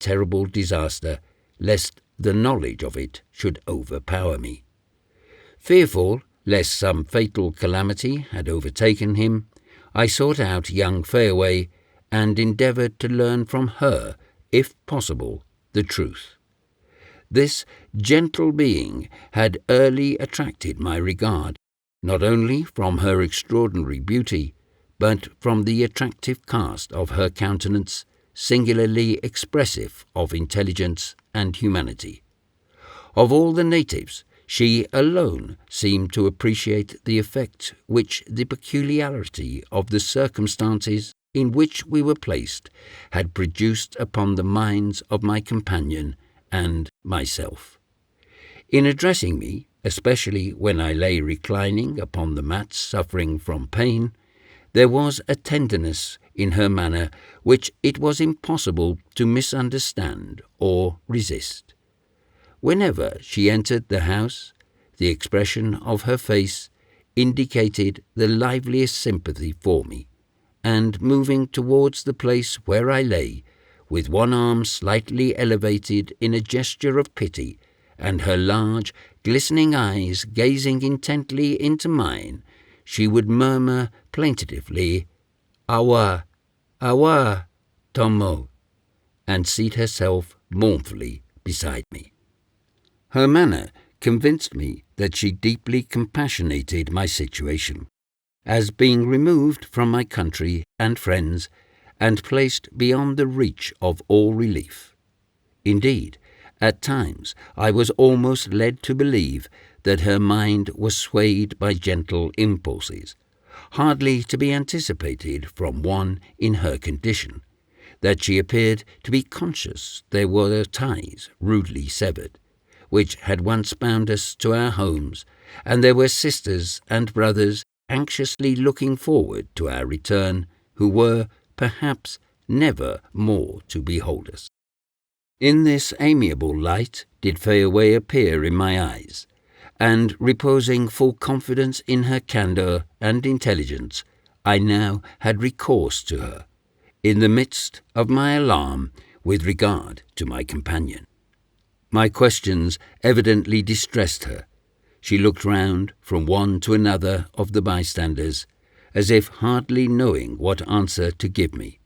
terrible disaster, lest the knowledge of it should overpower me. Fearful lest some fatal calamity had overtaken him, I sought out young Fayaway and endeavoured to learn from her, if possible, the truth. This gentle being had early attracted my regard, not only from her extraordinary beauty, but from the attractive cast of her countenance, singularly expressive of intelligence and humanity. Of all the natives, she alone seemed to appreciate the effect which the peculiarity of the circumstances in which we were placed had produced upon the minds of my companion and myself. In addressing me, especially when I lay reclining upon the mats suffering from pain, there was a tenderness in her manner which it was impossible to misunderstand or resist. Whenever she entered the house, the expression of her face indicated the liveliest sympathy for me, and moving towards the place where I lay, with one arm slightly elevated in a gesture of pity, and her large, glistening eyes gazing intently into mine, she would murmur plaintively, "Awa, awa, Tomo," and seat herself mournfully beside me. Her manner convinced me that she deeply compassionated my situation, as being removed from my country and friends, and placed beyond the reach of all relief. Indeed, at times I was almost led to believe that her mind was swayed by gentle impulses, hardly to be anticipated from one in her condition, that she appeared to be conscious there were ties rudely severed, which had once bound us to our homes, and there were sisters and brothers anxiously looking forward to our return, who were, perhaps, never more to behold us. In this amiable light did Fayaway appear in my eyes, and reposing full confidence in her candour and intelligence, I now had recourse to her, in the midst of my alarm with regard to my companion. My questions evidently distressed her. She looked round from one to another of the bystanders, as if hardly knowing what answer to give me.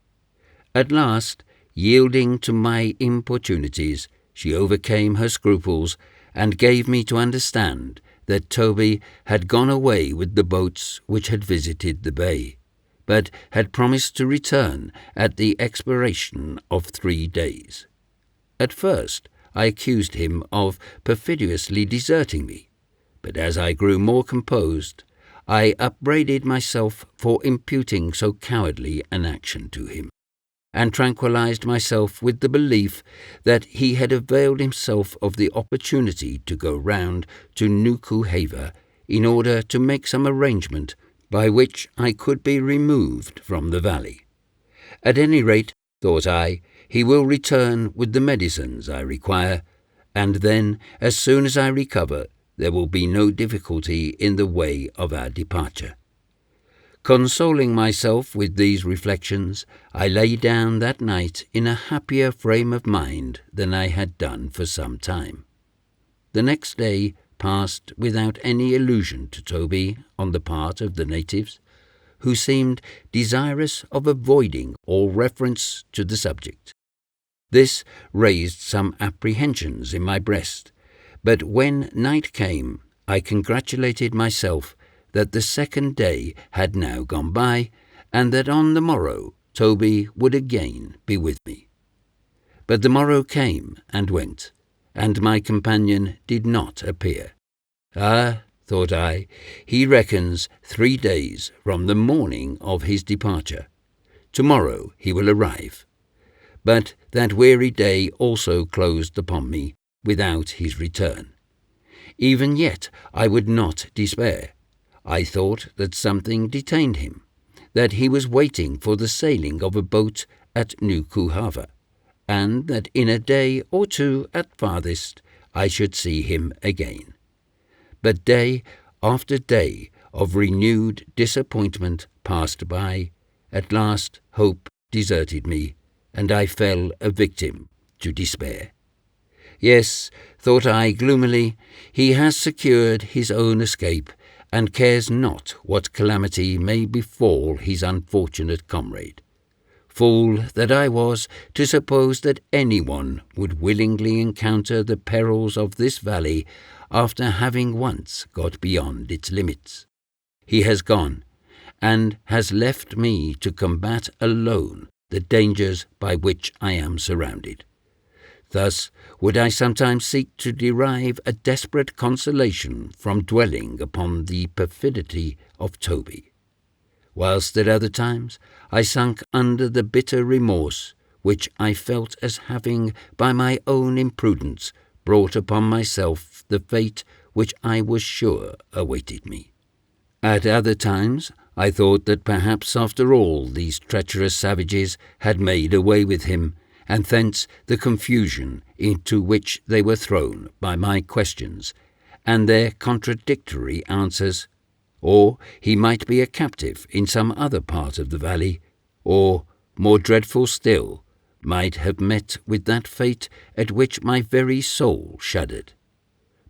At last, yielding to my importunities, she overcame her scruples and gave me to understand that Toby had gone away with the boats which had visited the bay, but had promised to return at the expiration of 3 days. At first, I accused him of perfidiously deserting me, but as I grew more composed, I upbraided myself for imputing so cowardly an action to him, and tranquilized myself with the belief that he had availed himself of the opportunity to go round to Nukuheva in order to make some arrangement by which I could be removed from the valley. At any rate, thought I, he will return with the medicines I require, and then, as soon as I recover, there will be no difficulty in the way of our departure. Consoling myself with these reflections, I lay down that night in a happier frame of mind than I had done for some time. The next day passed without any allusion to Toby on the part of the natives, who seemed desirous of avoiding all reference to the subject. This raised some apprehensions in my breast, but when night came, I congratulated myself that the 2nd day had now gone by, and that on the morrow Toby would again be with me. But the morrow came and went, and my companion did not appear. Ah, thought I, he reckons 3 days from the morning of his departure. Tomorrow he will arrive. But that weary day also closed upon me without his return. Even yet I would not despair. I thought that something detained him, that he was waiting for the sailing of a boat at Nukuhava, and that in a day or two at farthest I should see him again. But day after day of renewed disappointment passed by. At last hope deserted me, and I fell a victim to despair. Yes, thought I gloomily, he has secured his own escape, and cares not what calamity may befall his unfortunate comrade. Fool that I was to suppose that anyone would willingly encounter the perils of this valley after having once got beyond its limits. He has gone, and has left me to combat alone the dangers by which I am surrounded. Thus would I sometimes seek to derive a desperate consolation from dwelling upon the perfidy of Toby, whilst at other times I sunk under the bitter remorse which I felt as having by my own imprudence brought upon myself the fate which I was sure awaited me. At other times I thought that perhaps after all these treacherous savages had made away with him, and thence the confusion into which they were thrown by my questions and their contradictory answers, or he might be a captive in some other part of the valley, or, more dreadful still, might have met with that fate at which my very soul shuddered.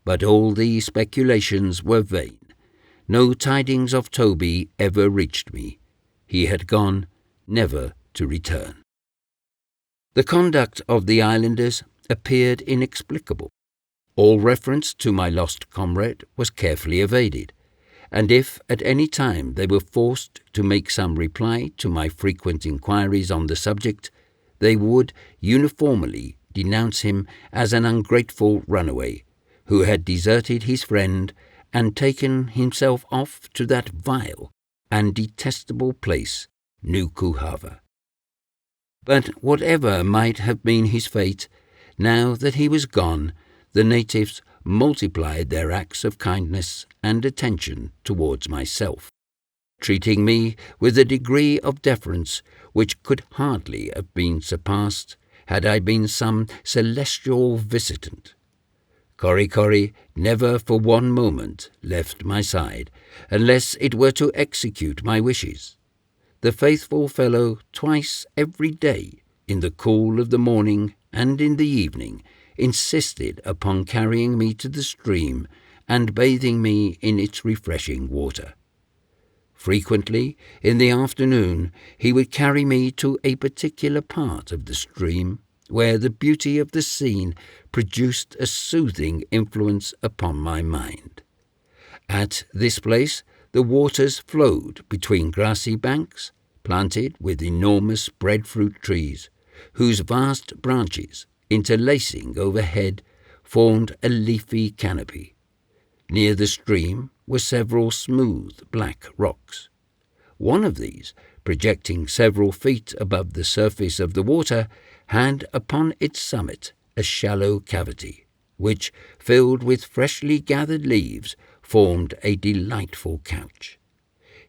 But all these speculations were vain. No tidings of Toby ever reached me. He had gone, never to return. The conduct of the islanders appeared inexplicable. All reference to my lost comrade was carefully evaded, and if at any time they were forced to make some reply to my frequent inquiries on the subject, they would uniformly denounce him as an ungrateful runaway, who had deserted his friend and taken himself off to that vile and detestable place, Nukuhava. But whatever might have been his fate, now that he was gone, the natives multiplied their acts of kindness and attention towards myself, treating me with a degree of deference which could hardly have been surpassed had I been some celestial visitant. Korikori never for one moment left my side, unless it were to execute my wishes. The faithful fellow twice every day, in the cool of the morning and in the evening, insisted upon carrying me to the stream and bathing me in its refreshing water. Frequently, in the afternoon, he would carry me to a particular part of the stream, where the beauty of the scene produced a soothing influence upon my mind. At this place the waters flowed between grassy banks, planted with enormous breadfruit trees, whose vast branches, interlacing overhead, formed a leafy canopy. Near the stream were several smooth black rocks. One of these, projecting several feet above the surface of the water, had upon its summit a shallow cavity, which, filled with freshly gathered leaves, formed a delightful couch.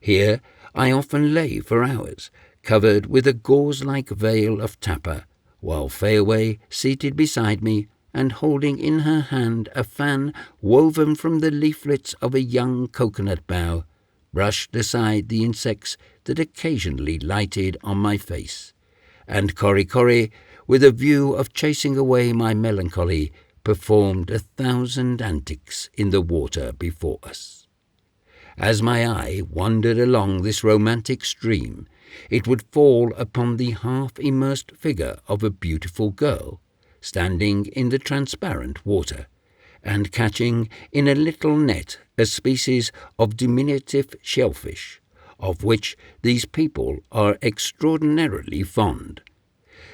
Here I often lay for hours, covered with a gauze-like veil of tapa, while Fayaway, seated beside me, and holding in her hand a fan woven from the leaflets of a young coconut bough, brushed aside the insects that occasionally lighted on my face, and Korikori, with a view of chasing away my melancholy, performed 1,000 antics in the water before us. As my eye wandered along this romantic stream, it would fall upon the half-immersed figure of a beautiful girl, standing in the transparent water, and catching in a little net a species of diminutive shellfish, of which these people are extraordinarily fond.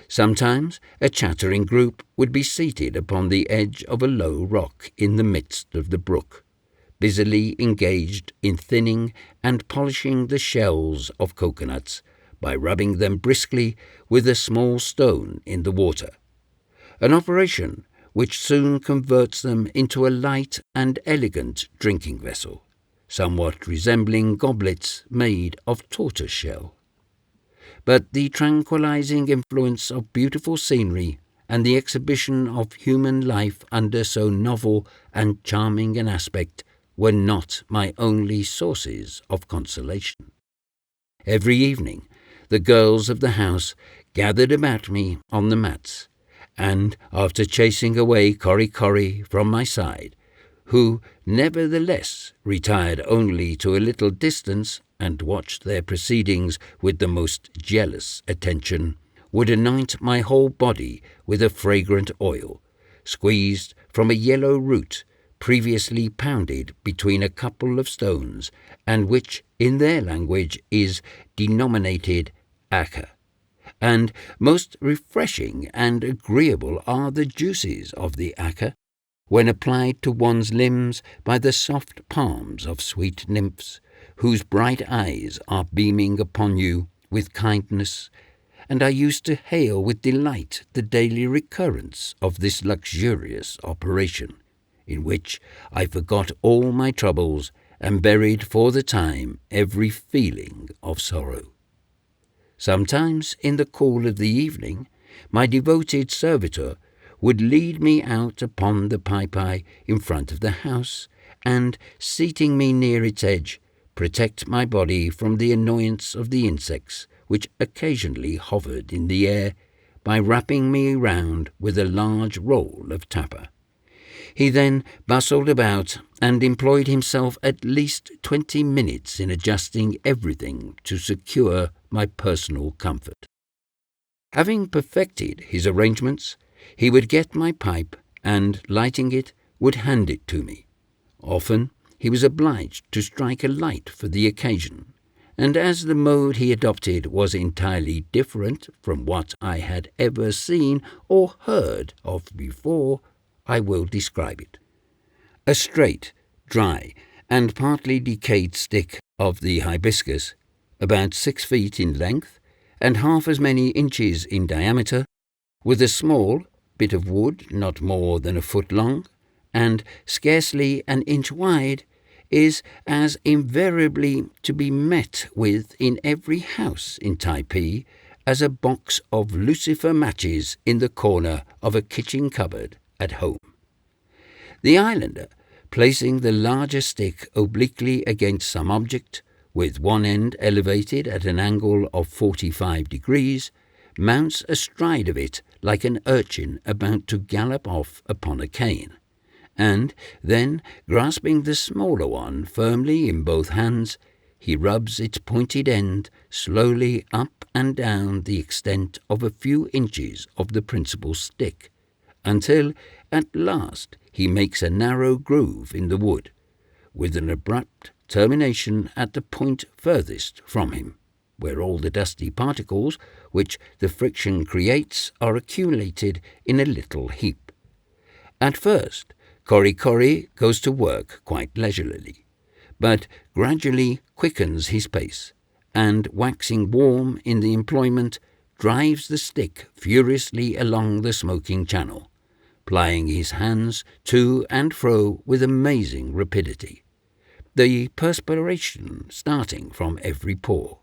Sometimes a chattering group would be seated upon the edge of a low rock in the midst of the brook, busily engaged in thinning and polishing the shells of coconuts by rubbing them briskly with a small stone in the water, an operation which soon converts them into a light and elegant drinking vessel, somewhat resembling goblets made of tortoise shell. But the tranquilizing influence of beautiful scenery and the exhibition of human life under so novel and charming an aspect were not my only sources of consolation. Every evening the girls of the house gathered about me on the mats, and after chasing away Korikori from my side, who nevertheless retired only to a little distance and watched their proceedings with the most jealous attention, would anoint my whole body with a fragrant oil, squeezed from a yellow root previously pounded between a couple of stones, and which in their language is denominated aka. And most refreshing and agreeable are the juices of the aka, when applied to one's limbs by the soft palms of sweet nymphs, whose bright eyes are beaming upon you with kindness, and I used to hail with delight the daily recurrence of this luxurious operation, in which I forgot all my troubles and buried for the time every feeling of sorrow. Sometimes in the cool of the evening, my devoted servitor would lead me out upon the Typee in front of the house, and, seating me near its edge, protect my body from the annoyance of the insects which occasionally hovered in the air, by wrapping me round with a large roll of tapa. He then bustled about and employed himself at least 20 minutes in adjusting everything to secure my personal comfort. Having perfected his arrangements, he would get my pipe and, lighting it, would hand it to me. Often he was obliged to strike a light for the occasion, and as the mode he adopted was entirely different from what I had ever seen or heard of before, I will describe it. A straight, dry, and partly decayed stick of the hibiscus, about 6 feet in length and half as many inches in diameter, with a small bit of wood not more than a foot long and scarcely an inch wide, is as invariably to be met with in every house in Typee as a box of lucifer matches in the corner of a kitchen cupboard at home. The islander, placing the larger stick obliquely against some object, with one end elevated at an angle of 45 degrees, mounts astride of it like an urchin about to gallop off upon a cane, and then, grasping the smaller one firmly in both hands, he rubs its pointed end slowly up and down the extent of a few inches of the principal stick, until at last he makes a narrow groove in the wood, with an abrupt termination at the point furthest from him, where all the dusty particles which the friction creates are accumulated in a little heap. At first, Korikori goes to work quite leisurely, but gradually quickens his pace, and, waxing warm in the employment, drives the stick furiously along the smoking channel, plying his hands to and fro with amazing rapidity, the perspiration starting from every pore.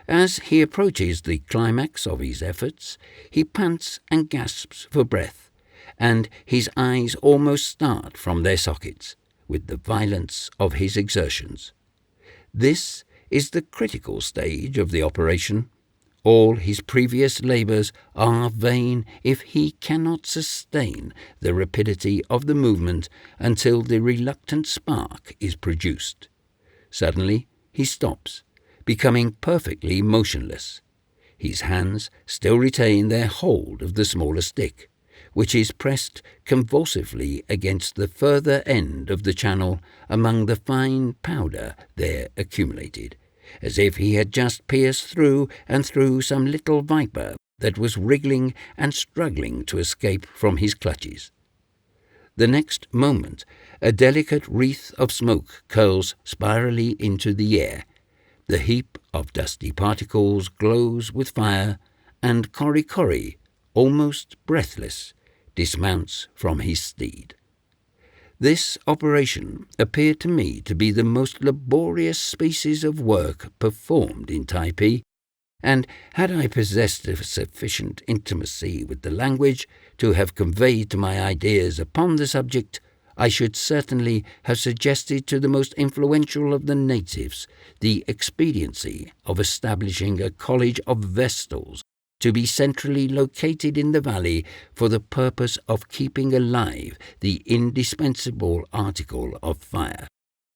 As he approaches the climax of his efforts, he pants and gasps for breath, and his eyes almost start from their sockets with the violence of his exertions. This is the critical stage of the operation. All his previous labours are vain if he cannot sustain the rapidity of the movement until the reluctant spark is produced. Suddenly he stops, becoming perfectly motionless. His hands still retain their hold of the smaller stick, which is pressed convulsively against the further end of the channel among the fine powder there accumulated, as if he had just pierced through and through some little viper that was wriggling and struggling to escape from his clutches. The next moment a delicate wreath of smoke curls spirally into the air, the heap of dusty particles glows with fire, and Korikori, almost breathless, dismounts from his steed. This operation appeared to me to be the most laborious species of work performed in Typee, and had I possessed a sufficient intimacy with the language to have conveyed my ideas upon the subject, I should certainly have suggested to the most influential of the natives the expediency of establishing a college of Vestals to be centrally located in the valley for the purpose of keeping alive the indispensable article of fire,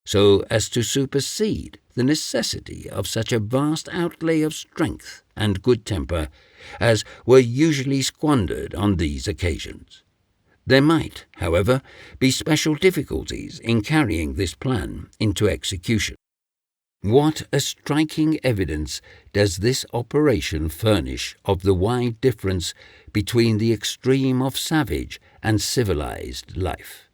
so as to supersede the necessity of such a vast outlay of strength and good temper as were usually squandered on these occasions. There might, however, be special difficulties in carrying this plan into execution. What a striking evidence does this operation furnish of the wide difference between the extreme of savage and civilized life.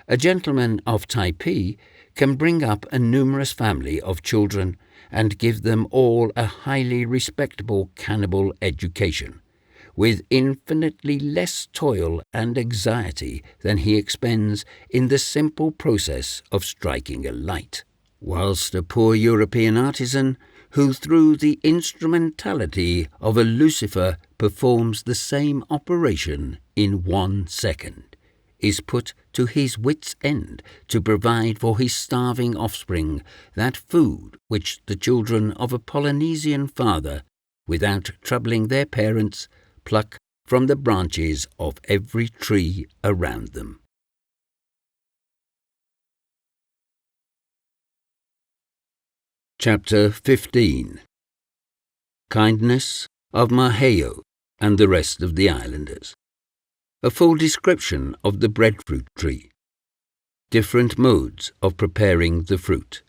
A gentleman of Typee can bring up a numerous family of children and give them all a highly respectable cannibal education, with infinitely less toil and anxiety than he expends in the simple process of striking a light, whilst a poor European artisan, who through the instrumentality of a lucifer performs the same operation in 1 second, is put to his wit's end to provide for his starving offspring that food which the children of a Polynesian father, without troubling their parents, pluck from the branches of every tree around them. Chapter 15. Kindness of Maheo and the rest of the islanders. A full description of the breadfruit tree. Different modes of preparing the fruit.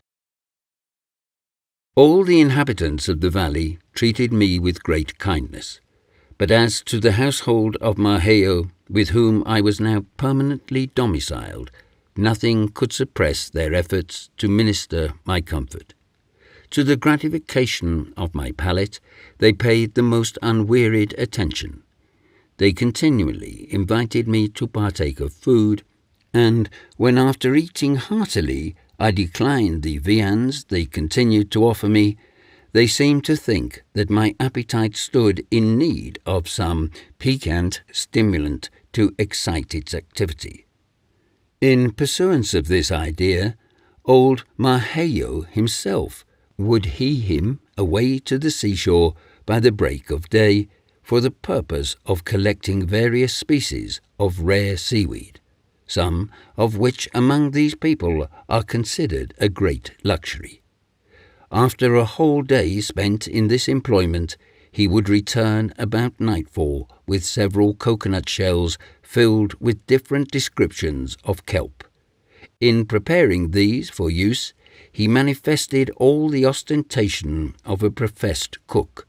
All the inhabitants of the valley treated me with great kindness, but as to the household of Maheo, with whom I was now permanently domiciled, nothing could suppress their efforts to minister my comfort. To the gratification of my palate, they paid the most unwearied attention. They continually invited me to partake of food, and when after eating heartily I declined the viands they continued to offer me, they seemed to think that my appetite stood in need of some piquant stimulant to excite its activity. In pursuance of this idea, old Maheo himself would hie him away to the seashore by the break of day for the purpose of collecting various species of rare seaweed, some of which among these people are considered a great luxury. After a whole day spent in this employment, he would return about nightfall with several coconut shells filled with different descriptions of kelp. In preparing these for use, he manifested all the ostentation of a professed cook,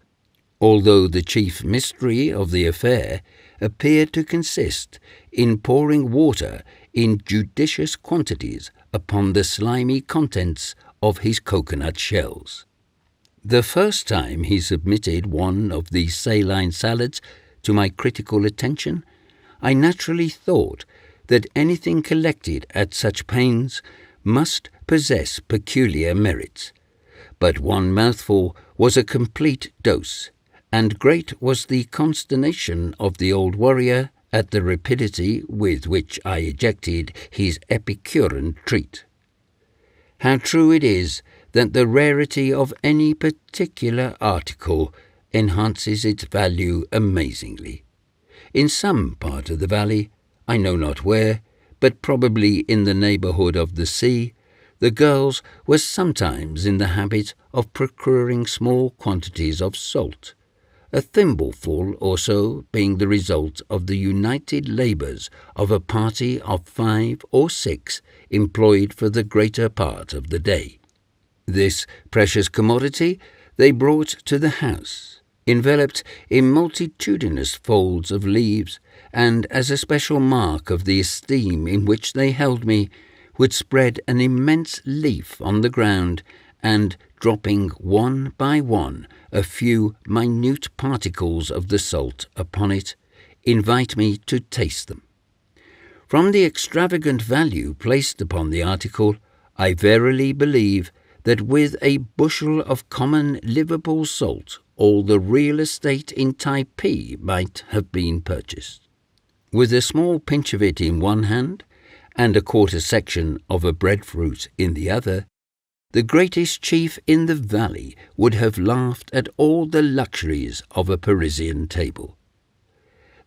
although the chief mystery of the affair appeared to consist in pouring water in judicious quantities upon the slimy contents of his coconut shells. The first time he submitted one of these saline salads to my critical attention, I naturally thought that anything collected at such pains must possess peculiar merits. But one mouthful was a complete dose, and great was the consternation of the old warrior at the rapidity with which I ejected his Epicurean treat. How true it is that the rarity of any particular article enhances its value amazingly. In some part of the valley, I know not where, but probably in the neighbourhood of the sea, the girls were sometimes in the habit of procuring small quantities of salt, a thimbleful or so being the result of the united labours of a party of 5 or 6 employed for the greater part of the day. This precious commodity they brought to the house, enveloped in multitudinous folds of leaves, and as a special mark of the esteem in which they held me, would spread an immense leaf on the ground, and, dropping one by one a few minute particles of the salt upon it, invite me to taste them. From the extravagant value placed upon the article, I verily believe that with a bushel of common Liverpool salt all the real estate in Typee might have been purchased. With a small pinch of it in one hand, and a quarter section of a breadfruit in the other, the greatest chief in the valley would have laughed at all the luxuries of a Parisian table.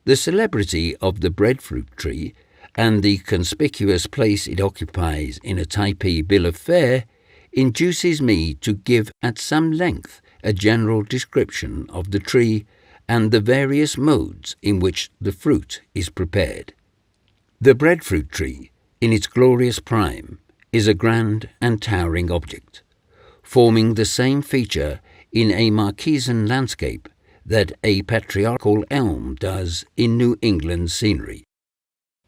The celebrity of the breadfruit tree and the conspicuous place it occupies in a Typee bill of fare induces me to give at some length a general description of the tree and the various modes in which the fruit is prepared. The breadfruit tree, in its glorious prime, is a grand and towering object, forming the same feature in a Marquesan landscape that a patriarchal elm does in New England scenery.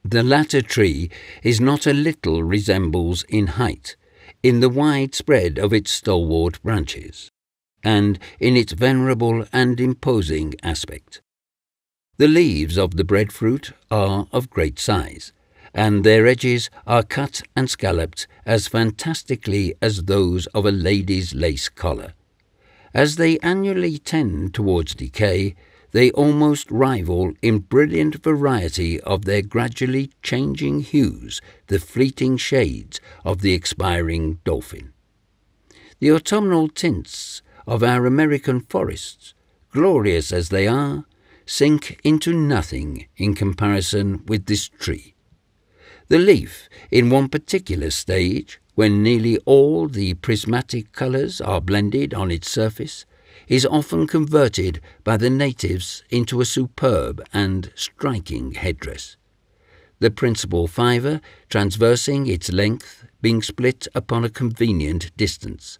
The latter tree is not a little resembles in height, in the wide spread of its stalwart branches, and in its venerable and imposing aspect. The leaves of the breadfruit are of great size, and their edges are cut and scalloped as fantastically as those of a lady's lace collar. As they annually tend towards decay, they almost rival in brilliant variety of their gradually changing hues the fleeting shades of the expiring dolphin. The autumnal tints of our American forests, glorious as they are, sink into nothing in comparison with this tree. The leaf, in one particular stage, when nearly all the prismatic colours are blended on its surface, is often converted by the natives into a superb and striking headdress. The principal fibre, transversing its length, being split upon a convenient distance,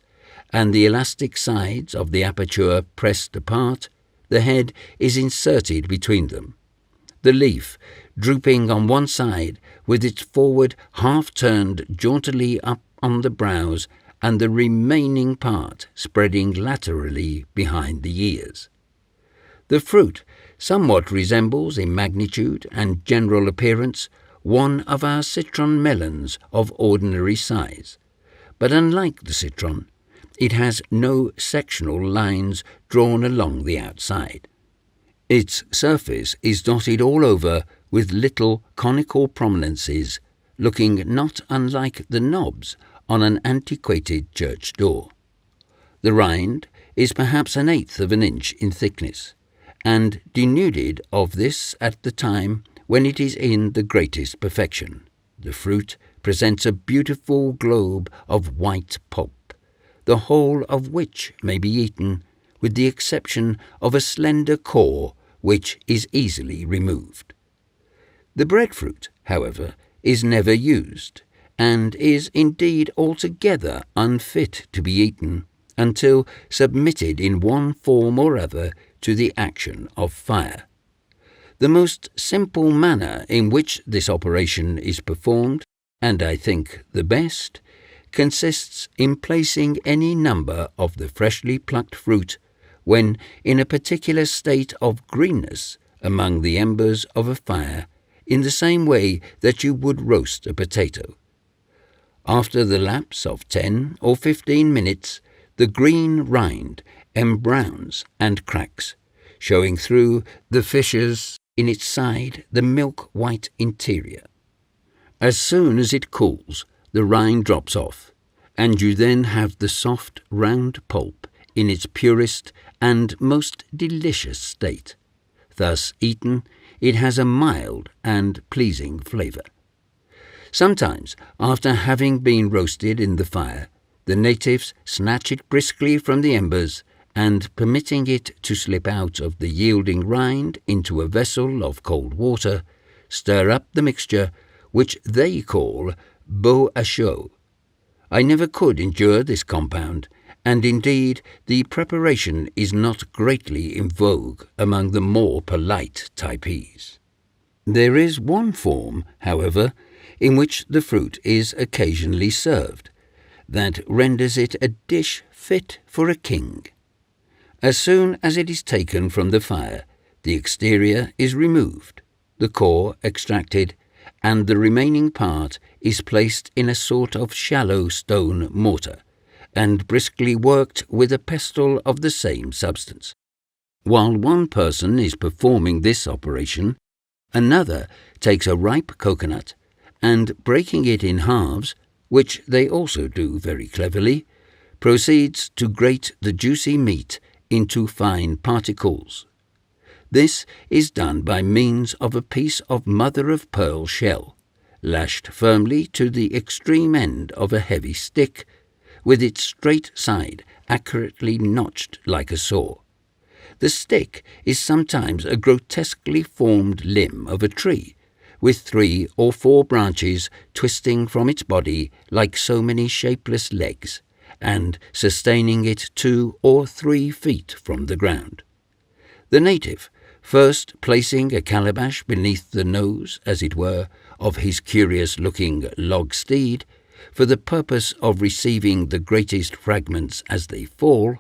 and the elastic sides of the aperture pressed apart, the head is inserted between them. The leaf, drooping on one side, with its forward half turned jauntily up on the brows, and the remaining part spreading laterally behind the ears. The fruit somewhat resembles in magnitude and general appearance one of our citron melons of ordinary size, but unlike the citron, it has no sectional lines drawn along the outside. Its surface is dotted all over with little conical prominences, looking not unlike the knobs on an antiquated church door. The rind is perhaps 1/8 of an inch in thickness, and denuded of this at the time when it is in the greatest perfection. The fruit presents a beautiful globe of white pulp, the whole of which may be eaten, with the exception of a slender core which is easily removed. The breadfruit, however, is never used, and is indeed altogether unfit to be eaten until submitted in one form or other to the action of fire. The most simple manner in which this operation is performed, and I think the best, consists in placing any number of the freshly plucked fruit, when in a particular state of greenness, among the embers of a fire, in the same way that you would roast a potato. After the lapse of 10 or 15 minutes, the green rind embrowns and cracks, showing through the fissures in its side the milk-white interior. As soon as it cools, the rind drops off, and you then have the soft, round pulp in its purest and most delicious state. Thus eaten, it has a mild and pleasing flavour. Sometimes, after having been roasted in the fire, the natives snatch it briskly from the embers, and permitting it to slip out of the yielding rind into a vessel of cold water, stir up the mixture, which they call beau à chaud. I never could endure this compound, and indeed the preparation is not greatly in vogue among the more polite Typees. There is one form, however, in which the fruit is occasionally served, that renders it a dish fit for a king. As soon as it is taken from the fire, the exterior is removed, the core extracted, and the remaining part is placed in a sort of shallow stone mortar, and briskly worked with a pestle of the same substance. While one person is performing this operation, another takes a ripe coconut, and breaking it in halves, which they also do very cleverly, proceeds to grate the juicy meat into fine particles. This is done by means of a piece of mother-of-pearl shell, lashed firmly to the extreme end of a heavy stick, with its straight side accurately notched like a saw. The stick is sometimes a grotesquely formed limb of a tree, with 3 or 4 branches twisting from its body like so many shapeless legs, and sustaining it 2 or 3 feet from the ground. The native, first placing a calabash beneath the nose, as it were, of his curious-looking log steed, for the purpose of receiving the greatest fragments as they fall,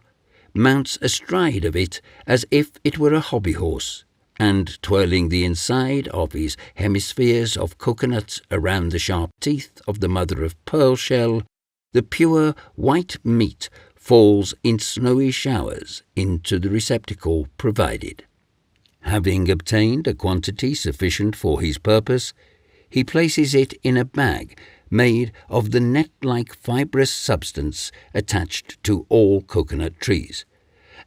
mounts astride of it as if it were a hobby-horse, and twirling the inside of his hemispheres of cocoanut around the sharp teeth of the mother-of-pearl shell, the pure white meat falls in snowy showers into the receptacle provided. Having obtained a quantity sufficient for his purpose, he places it in a bag made of the net-like fibrous substance attached to all coconut trees,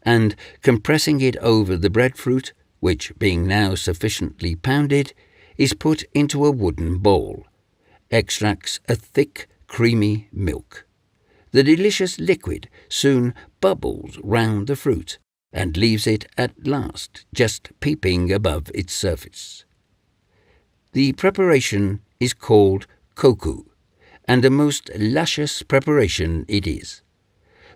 and compressing it over the breadfruit, which, being now sufficiently pounded, is put into a wooden bowl, extracts a thick, creamy milk. The delicious liquid soon bubbles round the fruit, and leaves it at last just peeping above its surface. The preparation is called koku, and a most luscious preparation it is.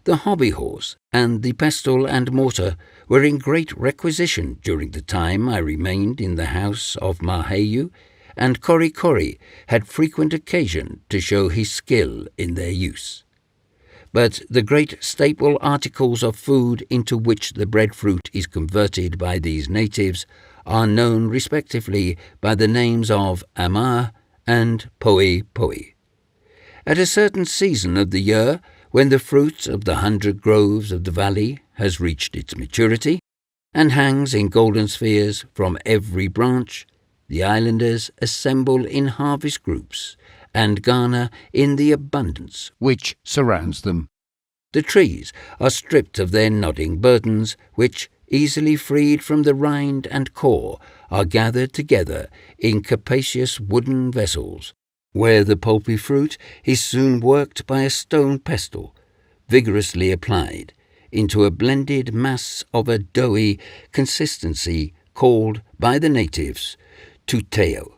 The hobby-horse and the pestle and mortar were in great requisition during the time I remained in the house of Maheyu, and Kori Kori had frequent occasion to show his skill in their use. But the great staple articles of food into which the breadfruit is converted by these natives are known respectively by the names of ama and poi poi. At a certain season of the year, when the fruit of the 100 groves of the valley has reached its maturity, and hangs in golden spheres from every branch, the islanders assemble in harvest groups, and garner in the abundance which surrounds them. The trees are stripped of their nodding burdens, which, easily freed from the rind and core, are gathered together in capacious wooden vessels, where the pulpy fruit is soon worked by a stone pestle, vigorously applied, into a blended mass of a doughy consistency called by the natives tuteo.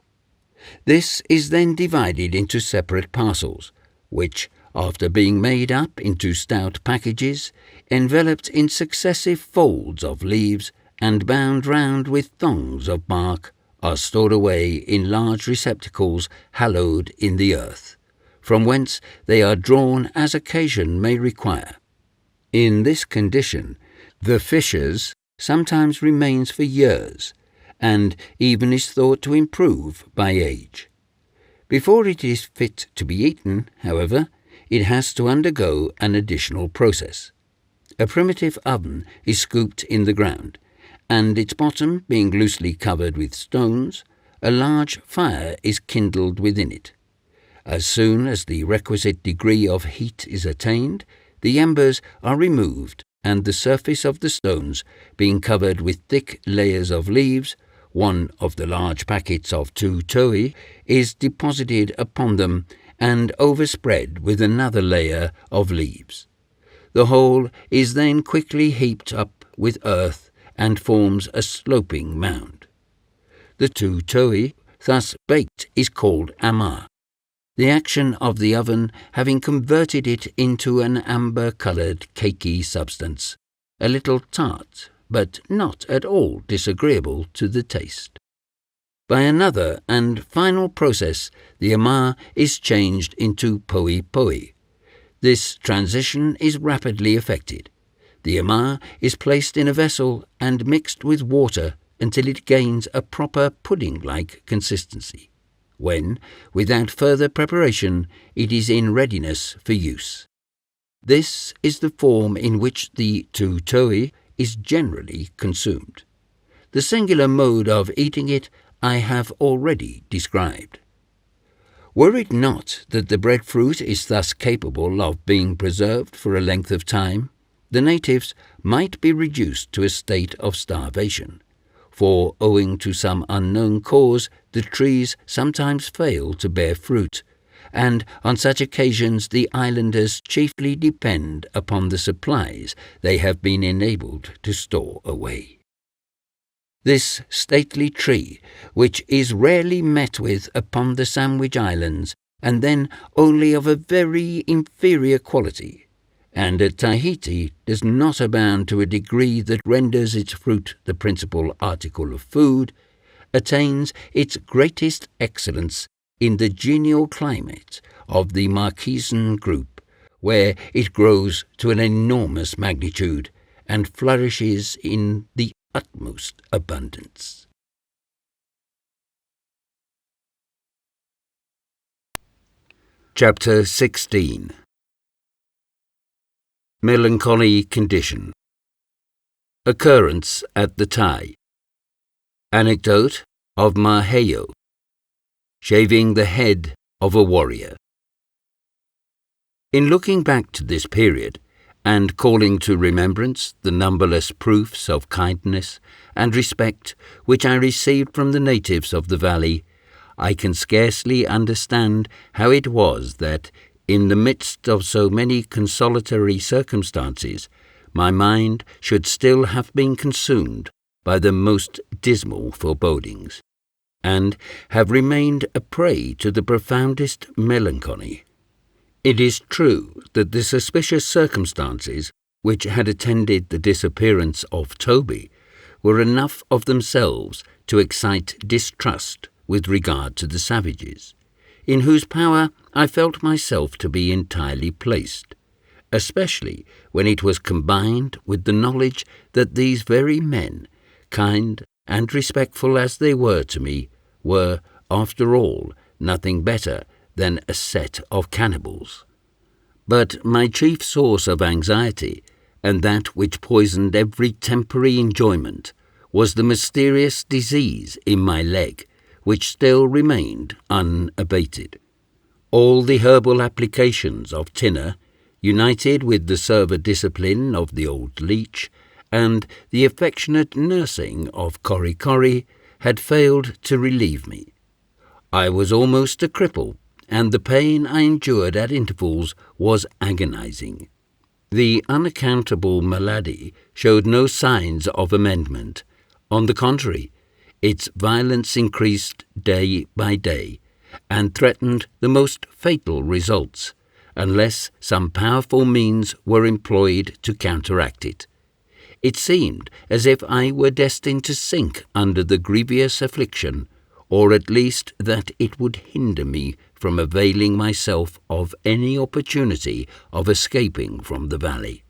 This is then divided into separate parcels, which, after being made up into stout packages, enveloped in successive folds of leaves, and bound round with thongs of bark, are stored away in large receptacles hallowed in the earth, from whence they are drawn as occasion may require. In this condition, the fishes sometimes remains for years, and even is thought to improve by age. Before it is fit to be eaten, however, it has to undergo an additional process. A primitive oven is scooped in the ground, and its bottom being loosely covered with stones, a large fire is kindled within it. As soon as the requisite degree of heat is attained, the embers are removed, and the surface of the stones, being covered with thick layers of leaves, one of the large packets of tutoi is deposited upon them and overspread with another layer of leaves. The whole is then quickly heaped up with earth and forms a sloping mound. The tutoi thus baked is called ama, the action of the oven having converted it into an amber-coloured cakey substance, a little tart, but not at all disagreeable to the taste. By another and final process, the ama is changed into poi poi. This transition is rapidly effected. The ama is placed in a vessel and mixed with water until it gains a proper pudding-like consistency, when, without further preparation, it is in readiness for use. This is the form in which the tutoi is generally consumed. The singular mode of eating it I have already described. Were it not that the breadfruit is thus capable of being preserved for a length of time, the natives might be reduced to a state of starvation, for owing to some unknown cause the trees sometimes fail to bear fruit, and on such occasions the islanders chiefly depend upon the supplies they have been enabled to store away. This stately tree, which is rarely met with upon the Sandwich Islands, and then only of a very inferior quality, and at Tahiti does not abound to a degree that renders its fruit the principal article of food, attains its greatest excellence in the genial climate of the Marquesan group, where it grows to an enormous magnitude and flourishes in the utmost abundance. Chapter 16. Melancholy Condition. Occurrence at the Typee. Anecdote of Maheo. Shaving the head of a warrior. In looking back to this period, and calling to remembrance the numberless proofs of kindness and respect which I received from the natives of the valley, I can scarcely understand how it was that, in the midst of so many consolatory circumstances, my mind should still have been consumed by the most dismal forebodings, and have remained a prey to the profoundest melancholy. It is true that the suspicious circumstances which had attended the disappearance of Toby were enough of themselves to excite distrust with regard to the savages, in whose power I felt myself to be entirely placed, especially when it was combined with the knowledge that these very men, kind and respectful as they were to me, were, after all, nothing better than a set of cannibals. But my chief source of anxiety, and that which poisoned every temporary enjoyment, was the mysterious disease in my leg, which still remained unabated. All the herbal applications of Tinner, united with the server discipline of the old leech, and the affectionate nursing of Corry Corry, had failed to relieve me. I was almost a cripple, and the pain I endured at intervals was agonizing. The unaccountable malady showed no signs of amendment. On the contrary, its violence increased day by day, and threatened the most fatal results, unless some powerful means were employed to counteract it. It seemed as if I were destined to sink under the grievous affliction, or at least that it would hinder me from availing myself of any opportunity of escaping from the valley.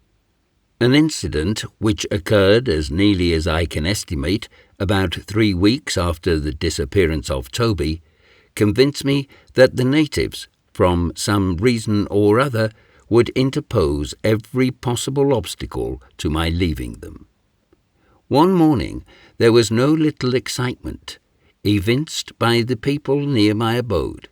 An incident which occurred, as nearly as I can estimate, about 3 weeks after the disappearance of Toby, convinced me that the natives, from some reason or other, would interpose every possible obstacle to my leaving them. One morning there was no little excitement, evinced by the people near my abode,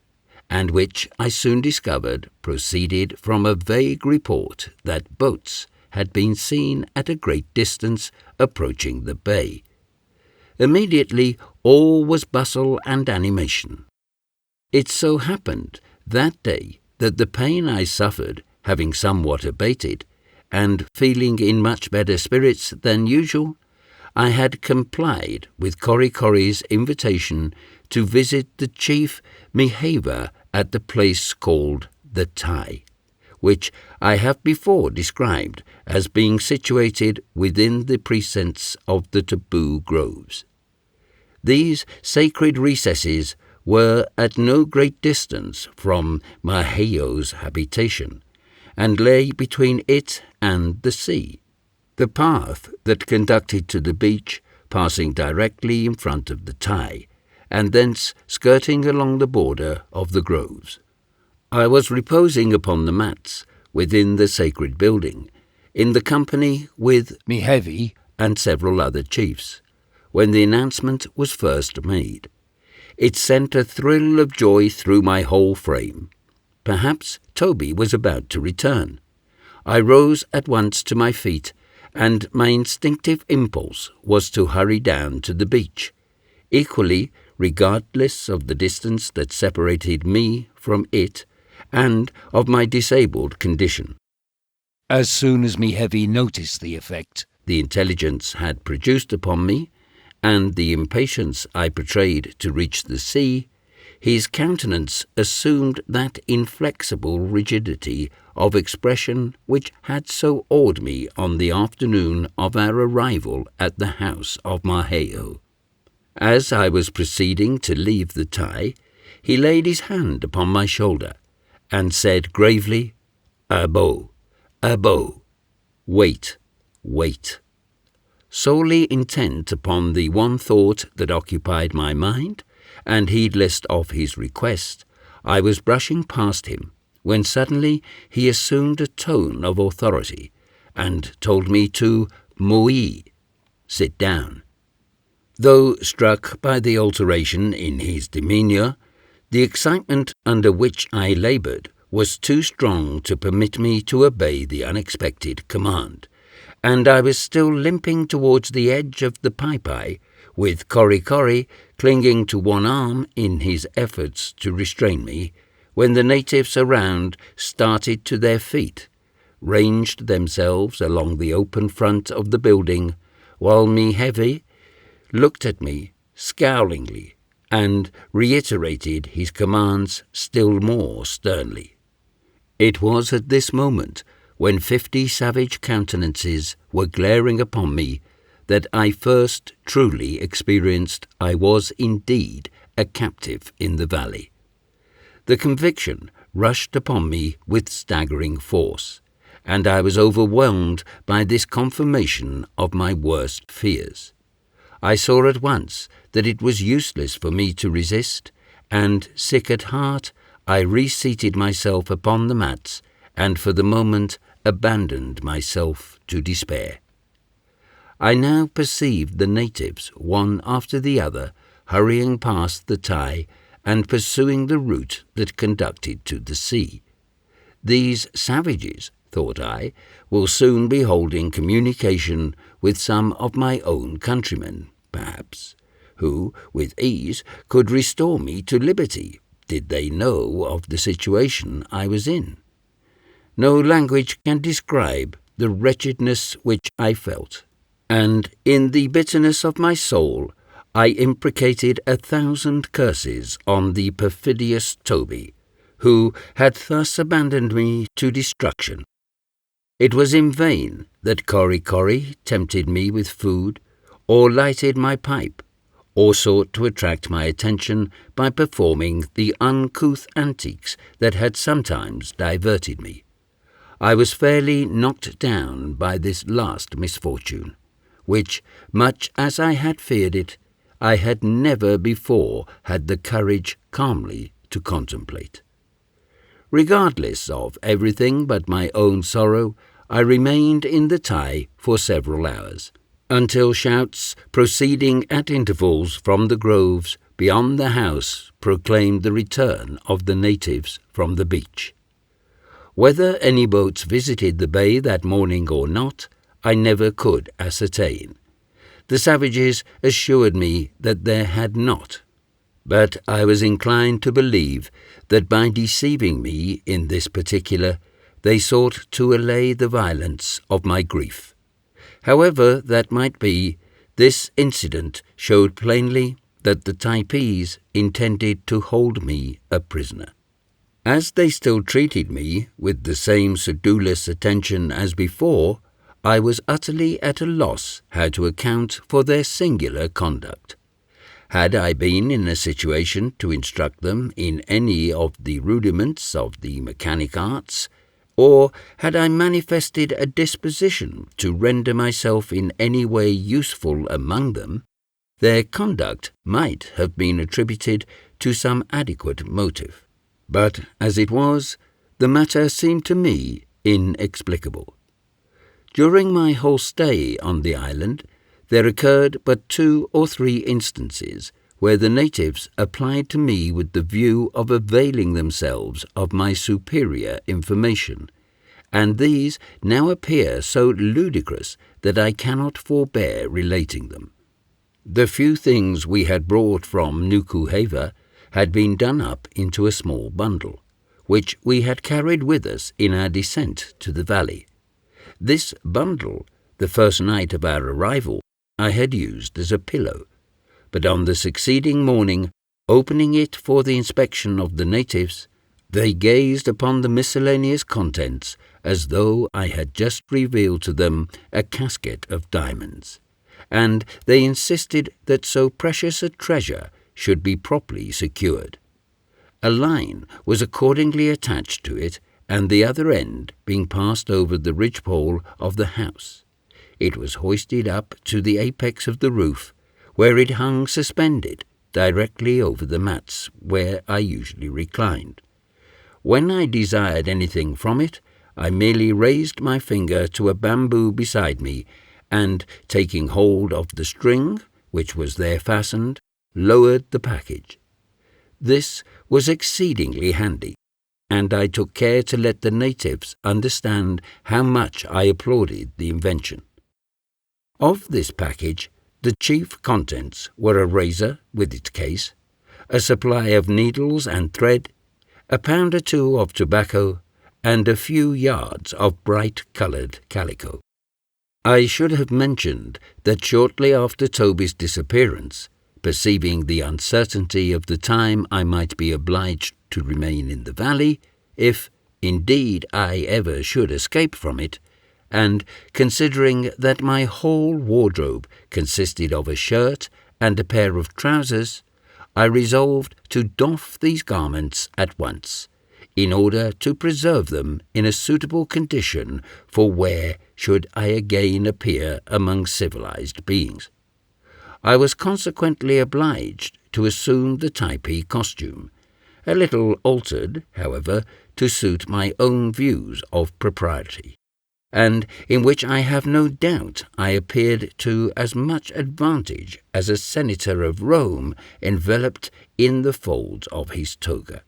and which I soon discovered proceeded from a vague report that boats had been seen at a great distance approaching the bay. Immediately all was bustle and animation. It so happened that day that the pain I suffered having somewhat abated, and feeling in much better spirits than usual, I had complied with Corry Corry's invitation to visit the chief Miheva at the place called the Typee, which I have before described as being situated within the precincts of the taboo groves. These sacred recesses were at no great distance from Maheo's habitation, and lay between it and the sea, the path that conducted to the beach passing directly in front of the Typee, and thence skirting along the border of the groves. I was reposing upon the mats within the sacred building, in the company with Mihevi and several other chiefs, when the announcement was first made. It sent a thrill of joy through my whole frame. Perhaps Toby was about to return. I rose at once to my feet, and my instinctive impulse was to hurry down to the beach, equally regardless of the distance that separated me from it and of my disabled condition. As soon as me heavy noticed the effect the intelligence had produced upon me, and the impatience I betrayed to reach the sea, his countenance assumed that inflexible rigidity of expression which had so awed me on the afternoon of our arrival at the house of Maheo. As I was proceeding to leave the Ty, he laid his hand upon my shoulder, and said gravely, "Abo, abo, wait, wait." Solely intent upon the one thought that occupied my mind, and heedless of his request, I was brushing past him, when suddenly he assumed a tone of authority, and told me to "Moi," sit down. Though struck by the alteration in his demeanour, the excitement under which I laboured was too strong to permit me to obey the unexpected command, and I was still limping towards the edge of the Typee, with Korry clinging to one arm in his efforts to restrain me, when the natives around started to their feet, ranged themselves along the open front of the building, while me heavy looked at me scowlingly and reiterated his commands still more sternly. It was at this moment, when 50 savage countenances were glaring upon me, that I first truly experienced I was indeed a captive in the valley. The conviction rushed upon me with staggering force, and I was overwhelmed by this confirmation of my worst fears. I saw at once that it was useless for me to resist, and, sick at heart, I reseated myself upon the mats, and for the moment abandoned myself to despair. I now perceived the natives, one after the other, hurrying past the Ty and pursuing the route that conducted to the sea. These savages, thought I, will soon be holding communication with some of my own countrymen, perhaps, who, with ease, could restore me to liberty, did they know of the situation I was in. No language can describe the wretchedness which I felt, and in the bitterness of my soul I imprecated 1,000 curses on the perfidious Toby, who had thus abandoned me to destruction. It was in vain that Korry tempted me with food, or lighted my pipe, or sought to attract my attention by performing the uncouth antics that had sometimes diverted me. I was fairly knocked down by this last misfortune, which, much as I had feared it, I had never before had the courage calmly to contemplate. Regardless of everything but my own sorrow, I remained in the Ty for several hours, until shouts proceeding at intervals from the groves beyond the house proclaimed the return of the natives from the beach. Whether any boats visited the bay that morning or not, I never could ascertain. The savages assured me that there had not, but I was inclined to believe that by deceiving me in this particular, they sought to allay the violence of my grief. However that might be, this incident showed plainly that the Typees intended to hold me a prisoner. As they still treated me with the same sedulous attention as before, I was utterly at a loss how to account for their singular conduct. Had I been in a situation to instruct them in any of the rudiments of the mechanic arts, or had I manifested a disposition to render myself in any way useful among them, their conduct might have been attributed to some adequate motive. But as it was, the matter seemed to me inexplicable. During my whole stay on the island, there occurred but 2 or 3 instances where the natives applied to me with the view of availing themselves of my superior information, and these now appear so ludicrous that I cannot forbear relating them. The few things we had brought from Nukuheva had been done up into a small bundle, which we had carried with us in our descent to the valley. This bundle, the first night of our arrival, I had used as a pillow, but on the succeeding morning, opening it for the inspection of the natives, they gazed upon the miscellaneous contents as though I had just revealed to them a casket of diamonds, and they insisted that so precious a treasure should be properly secured. A line was accordingly attached to it, and the other end being passed over the ridgepole of the house. It was hoisted up to the apex of the roof, where it hung suspended directly over the mats where I usually reclined. When I desired anything from it, I merely raised my finger to a bamboo beside me, and, taking hold of the string, which was there fastened, lowered the package. This was exceedingly handy, and I took care to let the natives understand how much I applauded the invention. Of this package, the chief contents were a razor with its case, a supply of needles and thread, a pound or two of tobacco, and a few yards of bright-coloured calico. I should have mentioned that shortly after Toby's disappearance, perceiving the uncertainty of the time I might be obliged to remain in the valley, if, indeed, I ever should escape from it, and considering that my whole wardrobe consisted of a shirt and a pair of trousers, I resolved to doff these garments at once, in order to preserve them in a suitable condition for wear should I again appear among civilized beings. I was consequently obliged to assume the Typee costume, a little altered, however, to suit my own views of propriety, and in which I have no doubt I appeared to as much advantage as a senator of Rome enveloped in the folds of his toga.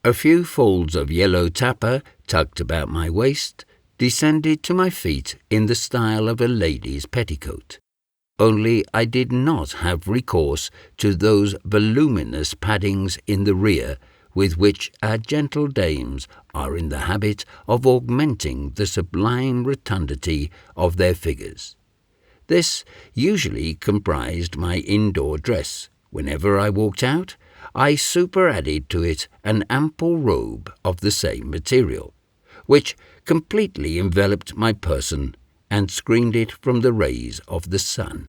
A few folds of yellow tapa, tucked about my waist, descended to my feet in the style of a lady's petticoat. Only I did not have recourse to those voluminous paddings in the rear with which our gentle dames are in the habit of augmenting the sublime rotundity of their figures. This usually comprised my indoor dress. Whenever I walked out, I superadded to it an ample robe of the same material, which completely enveloped my person and screened it from the rays of the sun.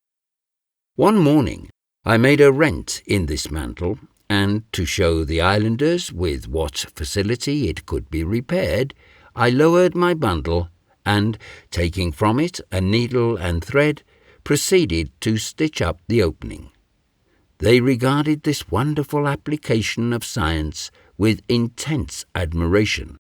One morning I made a rent in this mantle, and to show the islanders with what facility it could be repaired, I lowered my bundle and, taking from it a needle and thread, proceeded to stitch up the opening. They regarded this wonderful application of science with intense admiration,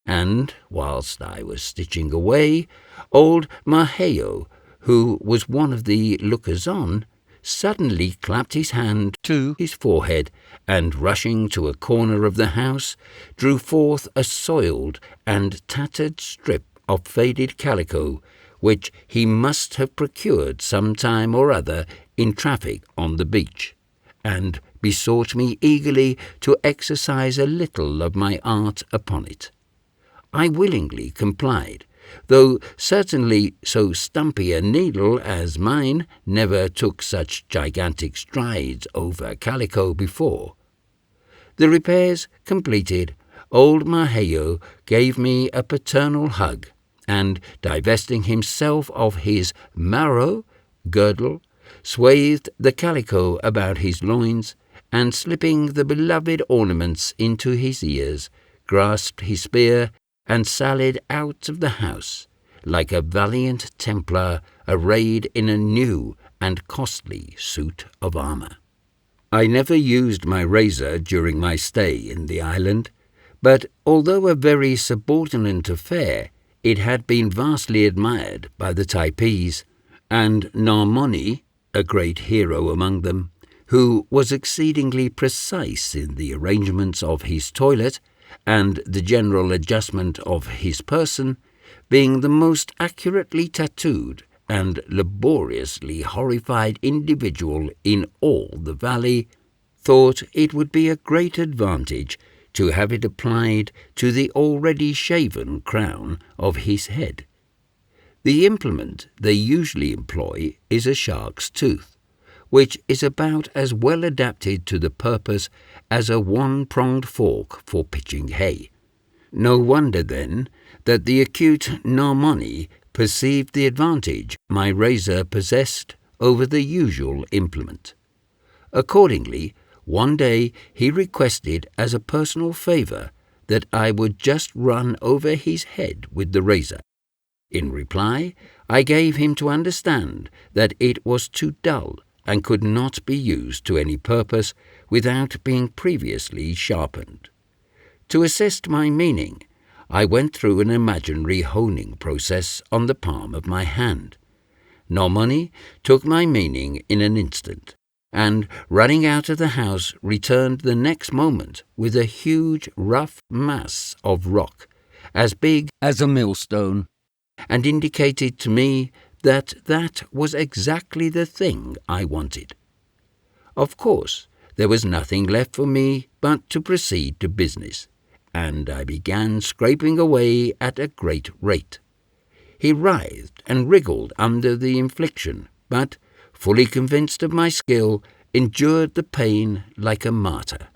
and, whilst I was stitching away, old Maheo, who was one of the lookers-on, suddenly clapped his hand to his forehead and, rushing to a corner of the house, drew forth a soiled and tattered strip of faded calico, which he must have procured some time or other in traffic on the beach, and besought me eagerly to exercise a little of my art upon it. I willingly complied, though certainly so stumpy a needle as mine never took such gigantic strides over calico before. The repairs completed, old Maheo gave me a paternal hug, and, divesting himself of his maro, girdle, swathed the calico about his loins, and slipping the beloved ornaments into his ears, grasped his spear, and sallied out of the house, like a valiant Templar arrayed in a new and costly suit of armour. I never used my razor during my stay in the island, but although a very subordinate affair, it had been vastly admired by the Typees, and Narmoni, a great hero among them, who was exceedingly precise in the arrangements of his toilet and the general adjustment of his person, being the most accurately tattooed and laboriously horrified individual in all the valley, thought it would be a great advantage to have it applied to the already shaven crown of his head. The implement they usually employ is a shark's tooth, which is about as well adapted to the purpose as a one-pronged fork for pitching hay. No wonder, then, that the acute Narmoni perceived the advantage my razor possessed over the usual implement. Accordingly, one day he requested as a personal favour that I would just run over his head with the razor. In reply, I gave him to understand that it was too dull and could not be used to any purpose without being previously sharpened. To assist my meaning, I went through an imaginary honing process on the palm of my hand. Narmoni took my meaning in an instant, and, running out of the house, returned the next moment with a huge rough mass of rock, as big as a millstone, and indicated to me that that was exactly the thing I wanted. Of course, there was nothing left for me but to proceed to business, and I began scraping away at a great rate. He writhed and wriggled under the infliction, but, fully convinced of my skill, endured the pain like a martyr.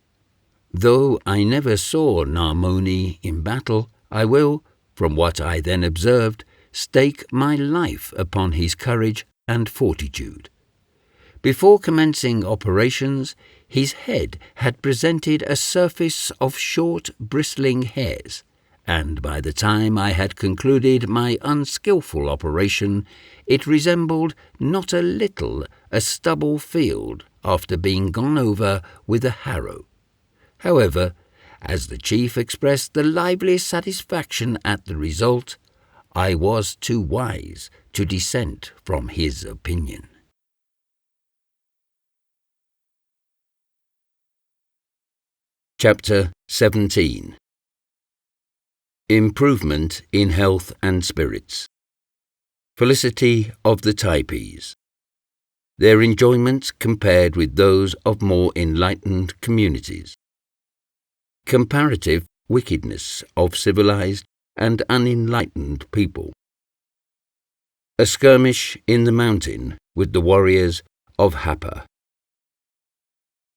Though I never saw Narmoni in battle, I will, from what I then observed, stake my life upon his courage and fortitude. Before commencing operations, his head had presented a surface of short, bristling hairs, and by the time I had concluded my unskilful operation, it resembled not a little a stubble field after being gone over with a harrow. However, as the chief expressed the liveliest satisfaction at the result, I was too wise to dissent from his opinion. Chapter 17. Improvement in Health and Spirits. Felicity of the Typees. Their enjoyments compared with those of more enlightened communities. Comparative wickedness of civilized and unenlightened people. A skirmish in the mountain with the warriors of Hapa.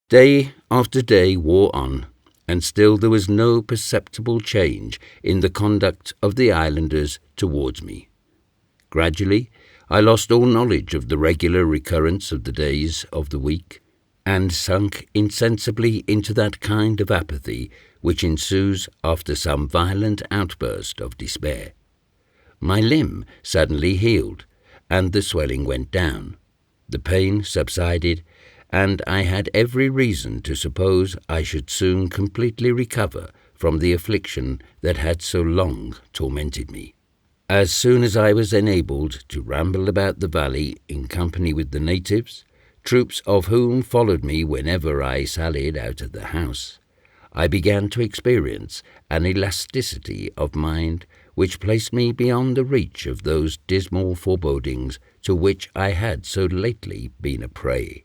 Day after day wore on, and still there was no perceptible change in the conduct of the islanders towards me. Gradually, I lost all knowledge of the regular recurrence of the days of the week, and sunk insensibly into that kind of apathy which ensues after some violent outburst of despair. My limb suddenly healed, and the swelling went down. The pain subsided, and I had every reason to suppose I should soon completely recover from the affliction that had so long tormented me. As soon as I was enabled to ramble about the valley in company with the natives, troops of whom followed me whenever I sallied out of the house, I began to experience an elasticity of mind which placed me beyond the reach of those dismal forebodings to which I had so lately been a prey.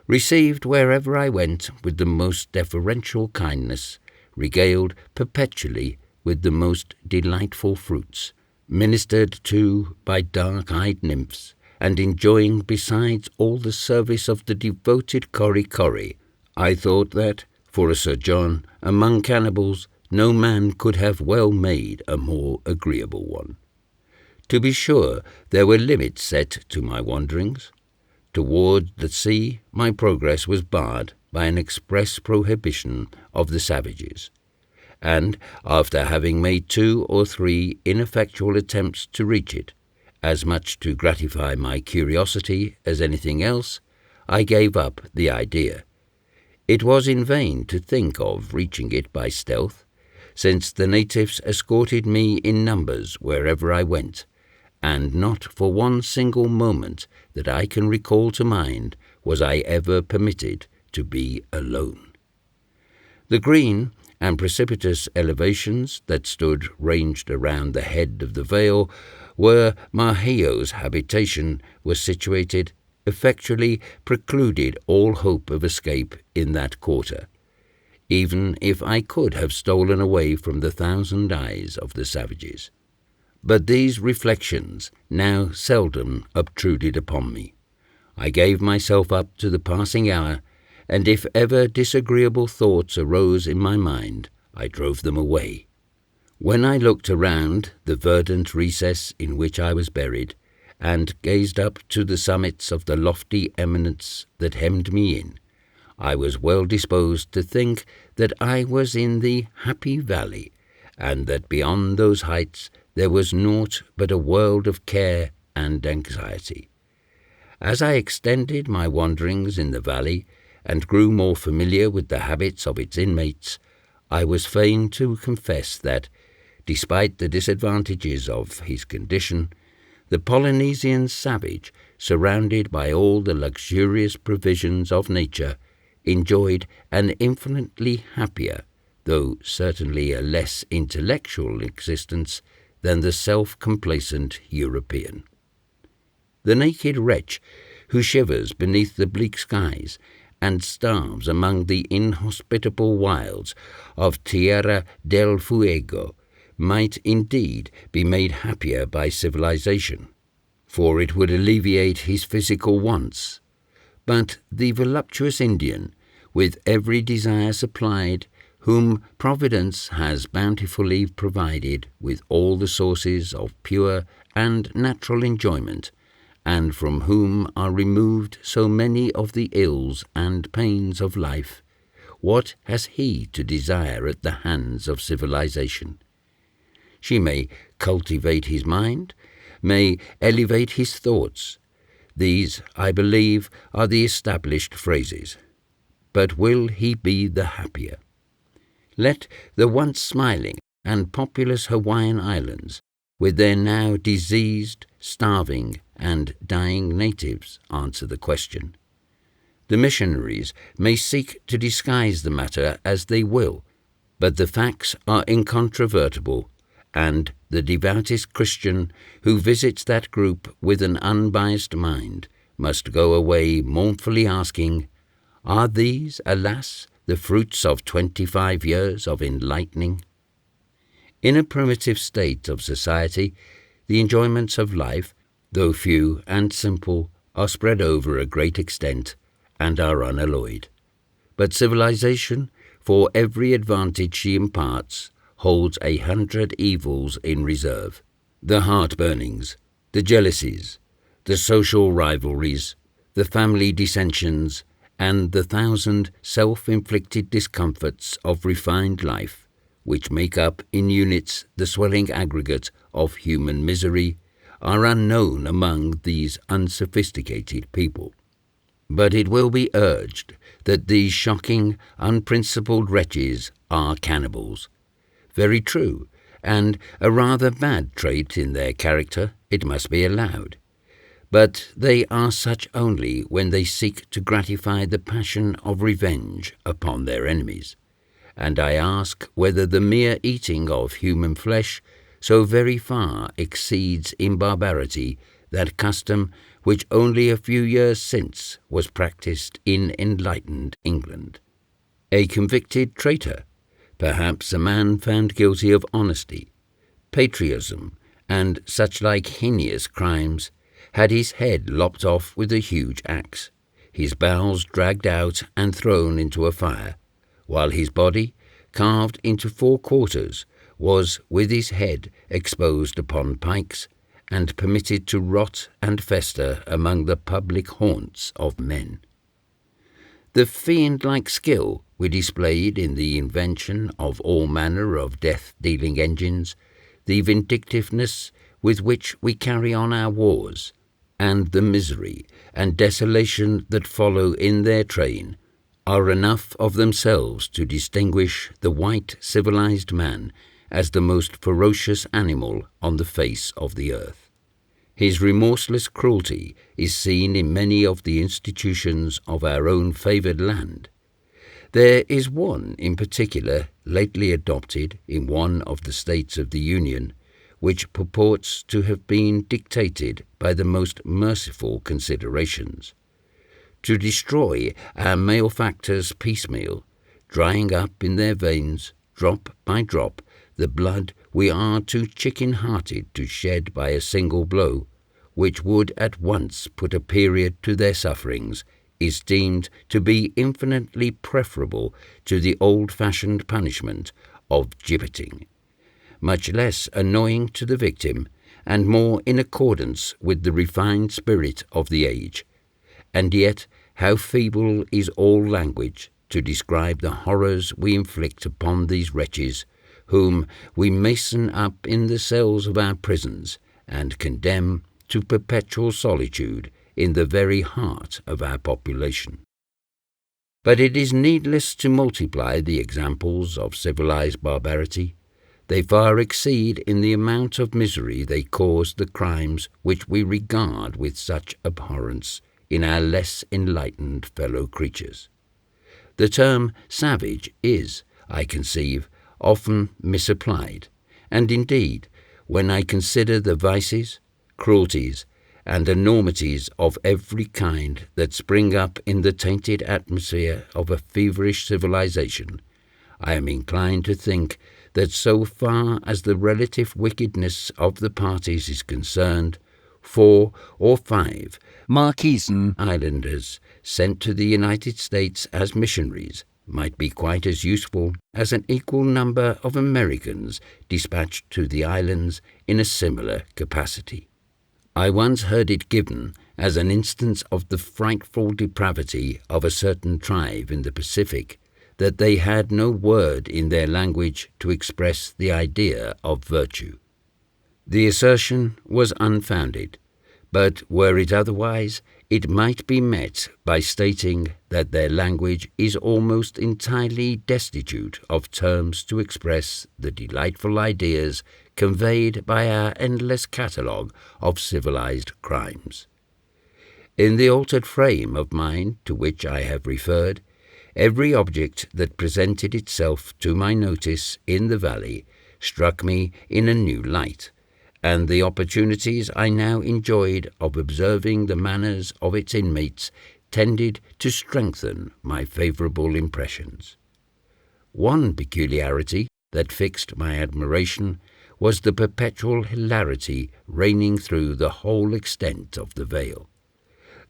Received wherever I went with the most deferential kindness, regaled perpetually with the most delightful fruits, ministered to by dark-eyed nymphs, and enjoying besides all the service of the devoted Kori, I thought that, for a sojourn among cannibals, no man could have well made a more agreeable one. To be sure, there were limits set to my wanderings. Toward the sea, my progress was barred by an express prohibition of the savages, and after having made 2 or 3 ineffectual attempts to reach it, as much to gratify my curiosity as anything else, I gave up the idea. It was in vain to think of reaching it by stealth, since the natives escorted me in numbers wherever I went, and not for one single moment that I can recall to mind was I ever permitted to be alone. The green and precipitous elevations that stood ranged around the head of the vale, where Maheo's habitation was situated, effectually precluded all hope of escape in that quarter, even if I could have stolen away from the 1,000 eyes of the savages. But these reflections now seldom obtruded upon me. I gave myself up to the passing hour, and if ever disagreeable thoughts arose in my mind, I drove them away. When I looked around the verdant recess in which I was buried, and gazed up to the summits of the lofty eminence that hemmed me in, I was well disposed to think that I was in the happy valley, and that beyond those heights there was naught but a world of care and anxiety. As I extended my wanderings in the valley, and grew more familiar with the habits of its inmates, I was fain to confess that, despite the disadvantages of his condition, the Polynesian savage, surrounded by all the luxurious provisions of nature, enjoyed an infinitely happier, though certainly a less intellectual existence than the self-complacent European. The naked wretch who shivers beneath the bleak skies and starves among the inhospitable wilds of Tierra del Fuego might indeed be made happier by civilization, for it would alleviate his physical wants. But the voluptuous Indian, with every desire supplied, whom Providence has bountifully provided with all the sources of pure and natural enjoyment, and from whom are removed so many of the ills and pains of life, what has he to desire at the hands of civilization? She may cultivate his mind, may elevate his thoughts. These, I believe, are the established phrases. But will he be the happier? Let the once smiling and populous Hawaiian Islands, with their now diseased, starving, and dying natives, answer the question. The missionaries may seek to disguise the matter as they will, but the facts are incontrovertible, and the devoutest Christian who visits that group with an unbiased mind must go away mournfully asking, are these, alas, the fruits of 25 years of enlightening? In a primitive state of society, the enjoyments of life, though few and simple, are spread over a great extent and are unalloyed. But civilization, for every advantage she imparts, holds 100 evils in reserve. The heart-burnings, the jealousies, the social rivalries, the family dissensions, and the 1,000 self-inflicted discomforts of refined life, which make up in units the swelling aggregate of human misery, are unknown among these unsophisticated people. But it will be urged that these shocking, unprincipled wretches are cannibals. Very true, and a rather bad trait in their character, it must be allowed. But they are such only when they seek to gratify the passion of revenge upon their enemies. And I ask whether the mere eating of human flesh so very far exceeds in barbarity that custom which only a few years since was practised in enlightened England. A convicted traitor, perhaps a man found guilty of honesty, patriotism, and such like heinous crimes, had his head lopped off with a huge axe, his bowels dragged out and thrown into a fire, while his body, carved into 4 quarters, was with his head exposed upon pikes, and permitted to rot and fester among the public haunts of men. The fiend-like skill we displayed in the invention of all manner of death-dealing engines, the vindictiveness with which we carry on our wars, and the misery and desolation that follow in their train, are enough of themselves to distinguish the white civilized man as the most ferocious animal on the face of the earth. His remorseless cruelty is seen in many of the institutions of our own favoured land. There is one in particular lately adopted in one of the states of the Union, which purports to have been dictated by the most merciful considerations. To destroy our malefactors piecemeal, drying up in their veins, drop by drop, the blood we are too chicken-hearted to shed by a single blow, which would at once put a period to their sufferings, is deemed to be infinitely preferable to the old-fashioned punishment of gibbeting, much less annoying to the victim, and more in accordance with the refined spirit of the age. And yet, how feeble is all language to describe the horrors we inflict upon these wretches, whom we mason up in the cells of our prisons, and condemn to perpetual solitude in the very heart of our population. But it is needless to multiply the examples of civilized barbarity. They far exceed in the amount of misery they cause the crimes which we regard with such abhorrence in our less enlightened fellow creatures. The term savage is, I conceive, often misapplied, and indeed, when I consider the vices, cruelties, and enormities of every kind that spring up in the tainted atmosphere of a feverish civilization, I am inclined to think that so far as the relative wickedness of the parties is concerned, 4 or 5 Marquesan Islanders sent to the United States as missionaries might be quite as useful as an equal number of Americans dispatched to the islands in a similar capacity. I once heard it given as an instance of the frightful depravity of a certain tribe in the Pacific that they had no word in their language to express the idea of virtue. The assertion was unfounded, but were it otherwise, it might be met by stating that their language is almost entirely destitute of terms to express the delightful ideas conveyed by our endless catalogue of civilized crimes. In the altered frame of mind to which I have referred, every object that presented itself to my notice in the valley struck me in a new light, and the opportunities I now enjoyed of observing the manners of its inmates tended to strengthen my favourable impressions. One peculiarity that fixed my admiration was the perpetual hilarity reigning through the whole extent of the vale.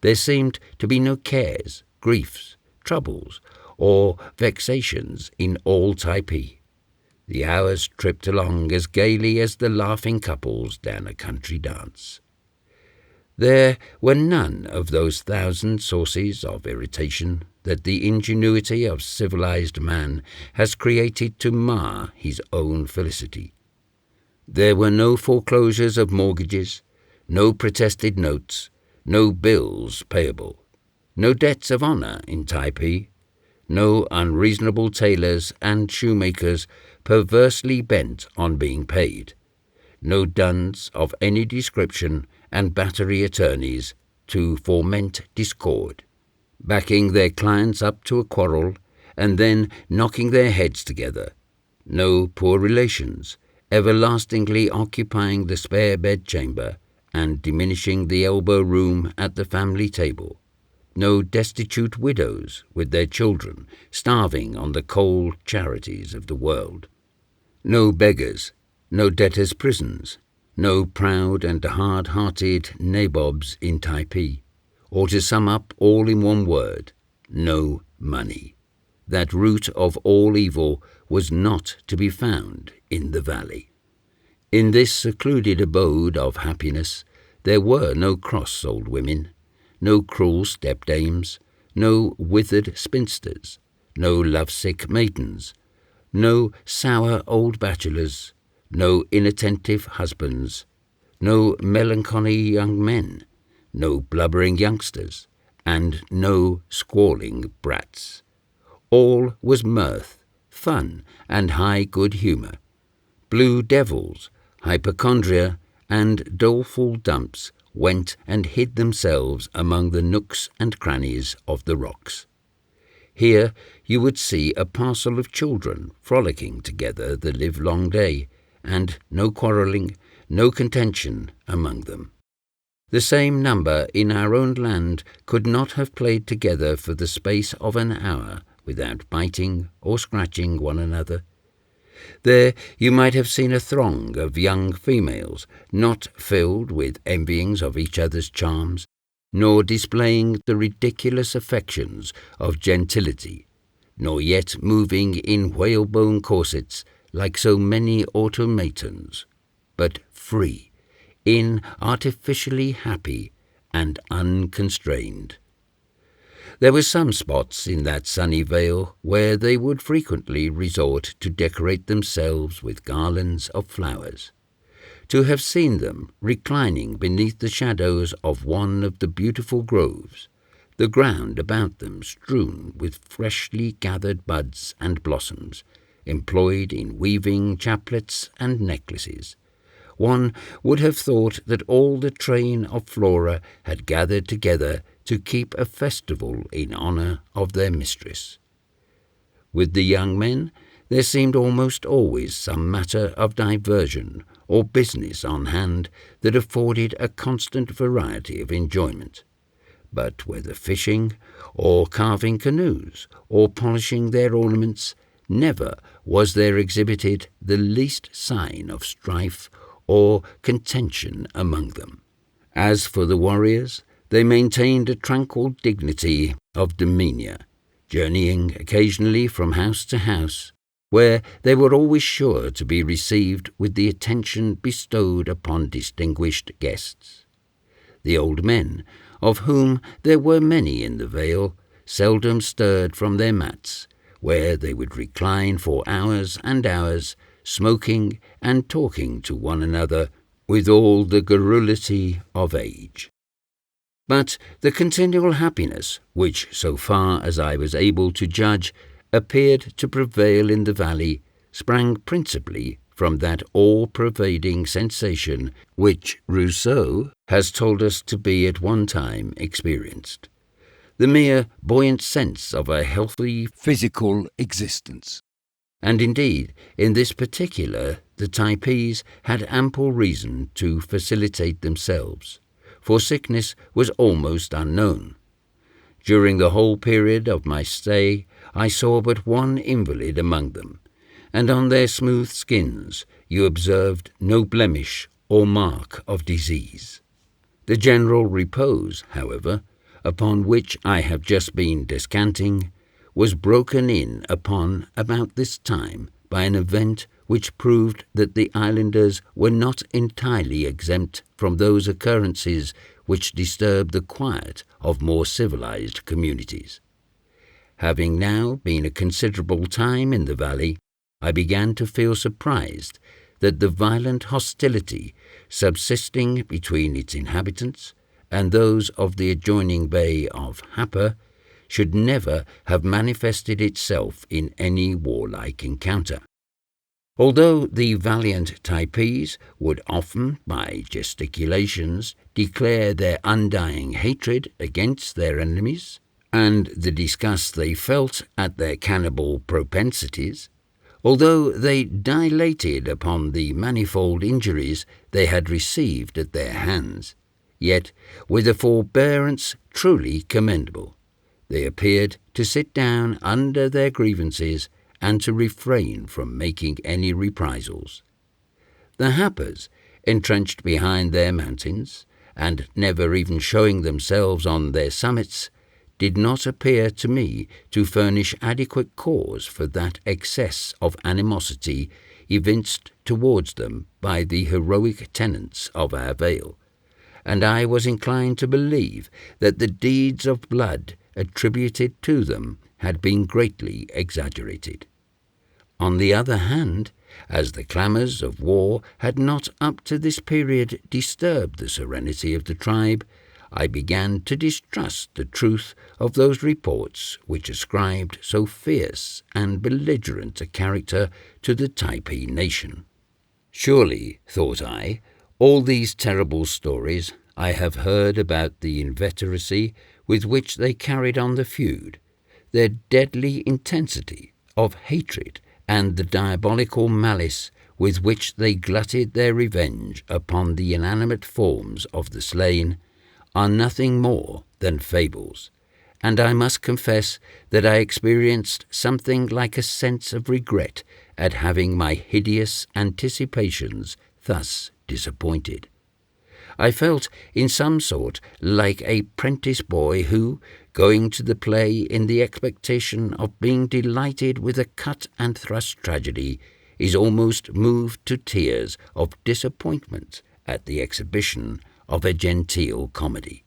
There seemed to be no cares, griefs, troubles, or vexations in all Typee. The hours tripped along as gaily as the laughing couples down a country dance. There were none of those thousand sources of irritation that the ingenuity of civilized man has created to mar his own felicity. There were no foreclosures of mortgages, no protested notes, no bills payable, no debts of honour in Typee, no unreasonable tailors and shoemakers perversely bent on being paid, no duns of any description and battery attorneys to foment discord, backing their clients up to a quarrel and then knocking their heads together, no poor relations everlastingly occupying the spare bedchamber and diminishing the elbow room at the family table, no destitute widows with their children starving on the cold charities of the world, no beggars, no debtors' prisons, no proud and hard-hearted nabobs in Typee, or to sum up all in one word, no money. That root of all evil was not to be found in the valley. In this secluded abode of happiness there were no cross old women, no cruel stepdames, no withered spinsters, no lovesick maidens, no sour old bachelors, no inattentive husbands, no melancholy young men, no blubbering youngsters, and no squalling brats. All was mirth, fun, and high good humour. Blue devils, hypochondria, and doleful dumps went and hid themselves among the nooks and crannies of the rocks. Here you would see a parcel of children frolicking together the livelong day, and no quarrelling, no contention among them. The same number in our own land could not have played together for the space of an hour without biting or scratching one another. There you might have seen a throng of young females, not filled with envyings of each other's charms, nor displaying the ridiculous affections of gentility, nor yet moving in whalebone corsets like so many automatons, but free, artificially happy and unconstrained. There were some spots in that sunny vale where they would frequently resort to decorate themselves with garlands of flowers. To have seen them reclining beneath the shadows of one of the beautiful groves, the ground about them strewn with freshly gathered buds and blossoms, employed in weaving chaplets and necklaces, one would have thought that all the train of Flora had gathered together to keep a festival in honour of their mistress. With the young men, there seemed almost always some matter of diversion or business on hand that afforded a constant variety of enjoyment. But whether fishing, or carving canoes, or polishing their ornaments, never was there exhibited the least sign of strife or contention among them. As for the warriors, they maintained a tranquil dignity of demeanour, journeying occasionally from house to house, where they were always sure to be received with the attention bestowed upon distinguished guests. The old men, of whom there were many in the vale, seldom stirred from their mats, where they would recline for hours and hours, smoking and talking to one another with all the garrulity of age. But the continual happiness, which, so far as I was able to judge, appeared to prevail in the valley, sprang principally from that all-pervading sensation which Rousseau has told us to be at one time experienced, the mere buoyant sense of a healthy physical existence. And indeed, in this particular, the Typees had ample reason to facilitate themselves, for sickness was almost unknown. During the whole period of my stay, I saw but one invalid among them, and on their smooth skins you observed no blemish or mark of disease. The general repose, however, upon which I have just been descanting, was broken in upon about this time by an event which proved that the islanders were not entirely exempt from those occurrences which disturb the quiet of more civilized communities. Having now been a considerable time in the valley, I began to feel surprised that the violent hostility subsisting between its inhabitants and those of the adjoining bay of Happer should never have manifested itself in any warlike encounter. Although the valiant Typees would often, by gesticulations, declare their undying hatred against their enemies, and the disgust they felt at their cannibal propensities, although they dilated upon the manifold injuries they had received at their hands, yet with a forbearance truly commendable, they appeared to sit down under their grievances and to refrain from making any reprisals. The Happers, entrenched behind their mountains, and never even showing themselves on their summits, did not appear to me to furnish adequate cause for that excess of animosity evinced towards them by the heroic tenants of our vale, and I was inclined to believe that the deeds of blood attributed to them had been greatly exaggerated. On the other hand, as the clamours of war had not up to this period disturbed the serenity of the tribe, I began to distrust the truth of those reports which ascribed so fierce and belligerent a character to the Typee nation. Surely, thought I, all these terrible stories I have heard about the inveteracy with which they carried on the feud, their deadly intensity of hatred, and the diabolical malice with which they glutted their revenge upon the inanimate forms of the slain, are nothing more than fables, and I must confess that I experienced something like a sense of regret at having my hideous anticipations thus disappointed. I felt in some sort like a 'prentice boy who, going to the play in the expectation of being delighted with a cut-and-thrust tragedy, is almost moved to tears of disappointment at the exhibition of a genteel comedy.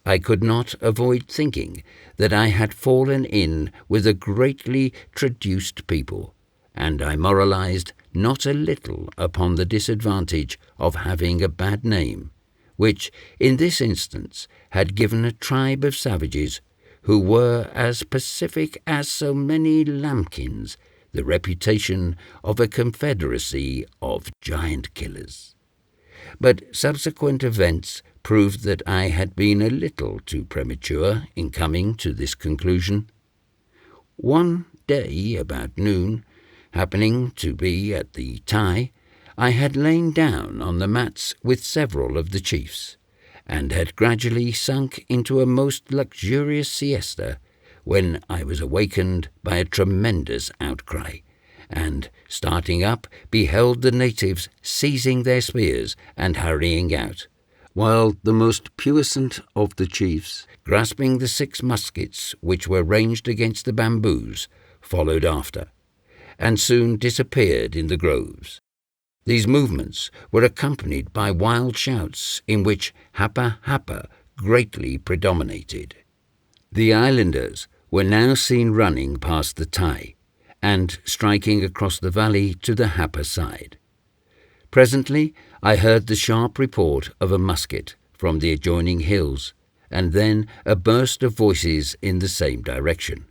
I could not avoid thinking that I had fallen in with a greatly traduced people, and I moralized not a little upon the disadvantage of having a bad name, which, in this instance, had given a tribe of savages, who were as pacific as so many lambkins, the reputation of a confederacy of giant killers. But subsequent events proved that I had been a little too premature in coming to this conclusion. One day about noon, happening to be at the Typee, I had lain down on the mats with several of the chiefs, and had gradually sunk into a most luxurious siesta, when I was awakened by a tremendous outcry, and, starting up, beheld the natives seizing their spears and hurrying out, while the most puissant of the chiefs, grasping the 6 muskets which were ranged against the bamboos, followed after, and soon disappeared in the groves. These movements were accompanied by wild shouts in which hapa hapa greatly predominated. The islanders were now seen running past the Typee and striking across the valley to the hapa side. Presently I heard the sharp report of a musket from the adjoining hills, and then a burst of voices in the same direction.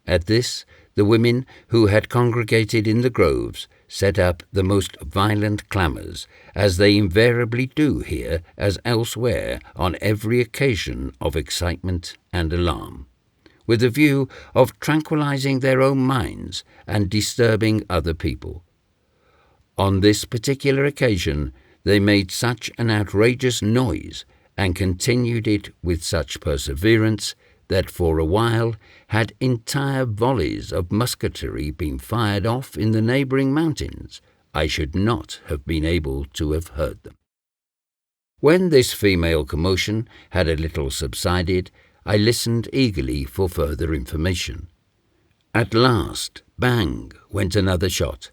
At this, the women who had congregated in the groves set up the most violent clamours, as they invariably do here as elsewhere on every occasion of excitement and alarm, with a view of tranquilizing their own minds and disturbing other people. On this particular occasion they made such an outrageous noise, and continued it with such perseverance, that for a while, had entire volleys of musketry been fired off in the neighbouring mountains, I should not have been able to have heard them. When this female commotion had a little subsided, I listened eagerly for further information. At last, bang, went another shot,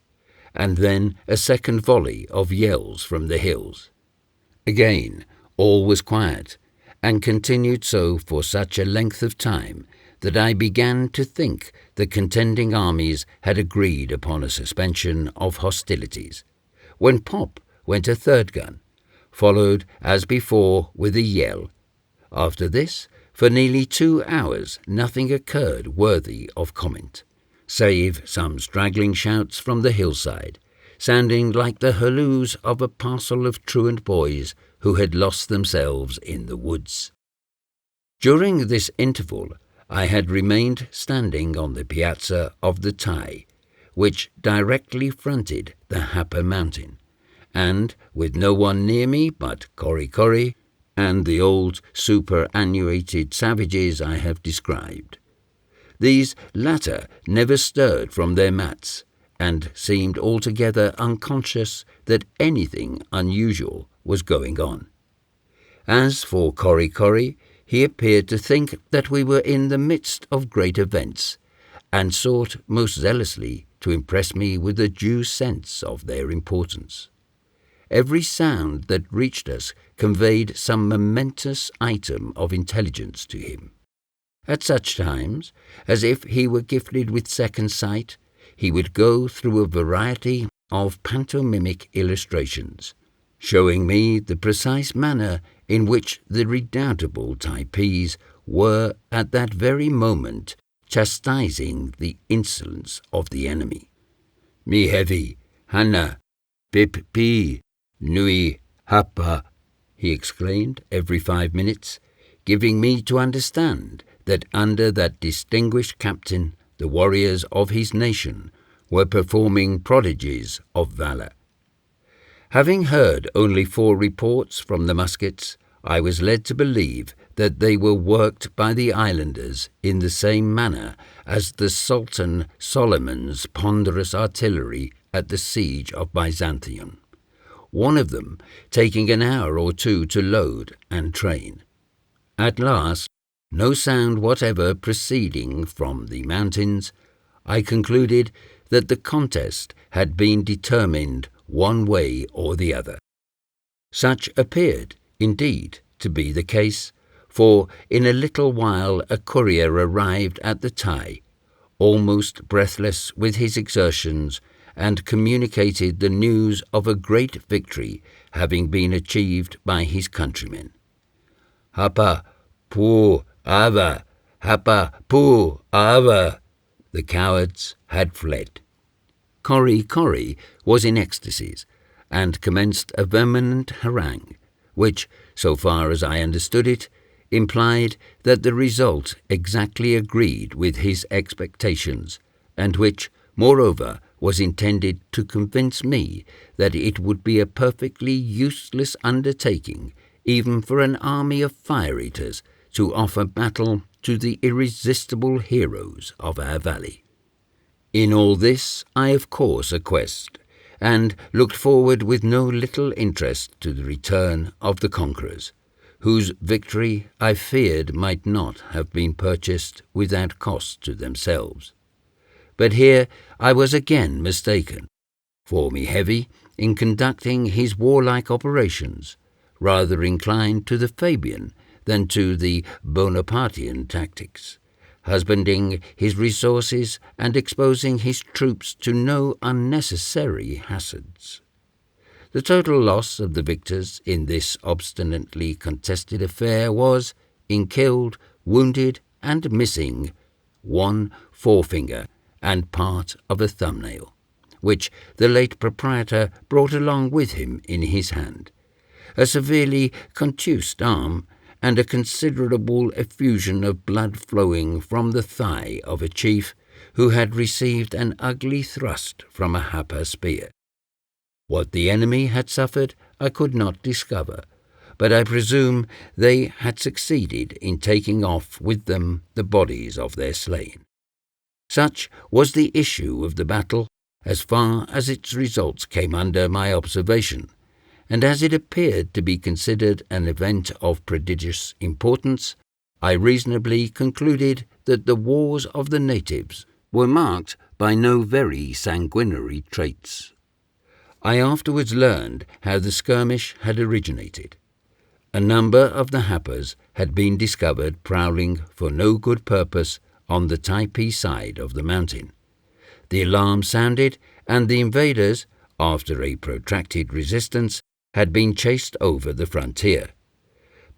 and then a second volley of yells from the hills. Again, all was quiet, and continued so for such a length of time that I began to think the contending armies had agreed upon a suspension of hostilities, when pop went a third gun, followed as before with a yell. After this, for nearly 2 hours nothing occurred worthy of comment, save some straggling shouts from the hillside, sounding like the halloos of a parcel of truant boys who had lost themselves in the woods. During this interval I had remained standing on the piazza of the Typee, which directly fronted the Hapa mountain, and with no one near me but Korikori and the old superannuated savages I have described. These latter never stirred from their mats, and seemed altogether unconscious that anything unusual was going on. As for Korikori, he appeared to think that we were in the midst of great events, and sought most zealously to impress me with a due sense of their importance. Every sound that reached us conveyed some momentous item of intelligence to him. At such times, as if he were gifted with second sight, he would go through a variety of pantomimic illustrations, showing me the precise manner in which the redoubtable Typees were at that very moment chastising the insolence of the enemy. Mi hevi, hana, pip pi, nui, hapa, he exclaimed every 5 minutes, giving me to understand that under that distinguished captain the warriors of his nation were performing prodigies of valour. Having heard only 4 reports from the muskets, I was led to believe that they were worked by the islanders in the same manner as the Sultan Solomon's ponderous artillery at the siege of Byzantium, one of them taking an hour or 2 to load and train. At last, no sound whatever proceeding from the mountains, I concluded that the contest had been determined one way or the other. Such appeared, indeed, to be the case, for in a little while a courier arrived at the Typee, almost breathless with his exertions, and communicated the news of a great victory having been achieved by his countrymen. "Hapa pu ava, hapa pu ava." The cowards had fled. Corry was in ecstasies, and commenced a vehement harangue, which, so far as I understood it, implied that the result exactly agreed with his expectations, and which, moreover, was intended to convince me that it would be a perfectly useless undertaking, even for an army of fire-eaters, to offer battle to the irresistible heroes of our valley. In all this I of course acquiesced, and looked forward with no little interest to the return of the conquerors, whose victory I feared might not have been purchased without cost to themselves. But here I was again mistaken, for Mehevi, in conducting his warlike operations, rather inclined to the Fabian than to the Bonapartean tactics, husbanding his resources and exposing his troops to no unnecessary hazards. The total loss of the victors in this obstinately contested affair was, in killed, wounded, and missing, 1 forefinger and part of a thumbnail, which the late proprietor brought along with him in his hand, a severely contused arm, and a considerable effusion of blood flowing from the thigh of a chief who had received an ugly thrust from a hapa spear. What the enemy had suffered I could not discover, but I presume they had succeeded in taking off with them the bodies of their slain. Such was the issue of the battle, as far as its results came under my observation, and as it appeared to be considered an event of prodigious importance, I reasonably concluded that the wars of the natives were marked by no very sanguinary traits. I afterwards learned how the skirmish had originated. A number of the hapas had been discovered prowling for no good purpose on the Typee side of the mountain. The alarm sounded, and the invaders, after a protracted resistance, had been chased over the frontier.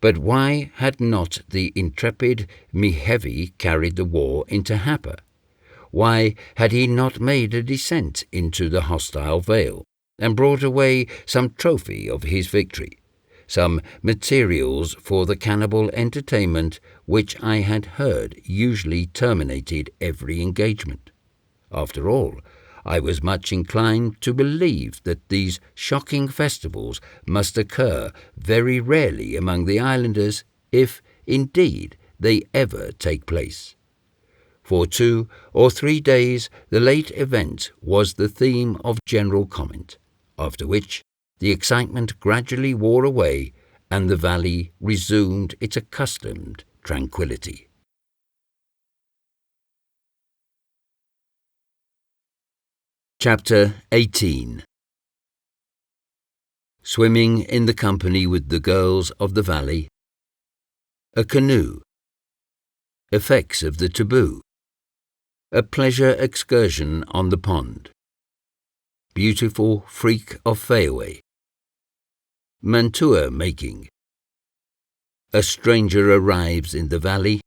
But why had not the intrepid Mehevi carried the war into Hapa? Why had he not made a descent into the hostile vale, and brought away some trophy of his victory, some materials for the cannibal entertainment which I had heard usually terminated every engagement? After all, I was much inclined to believe that these shocking festivals must occur very rarely among the islanders, if, indeed, they ever take place. For 2 or 3 days the late event was the theme of general comment, after which the excitement gradually wore away and the valley resumed its accustomed tranquillity. Chapter 18. Swimming in the company with the girls of the valley. A canoe. Effects of the taboo. A pleasure excursion on the pond. Beautiful freak of Fayaway. Mantua making. A stranger arrives in the valley.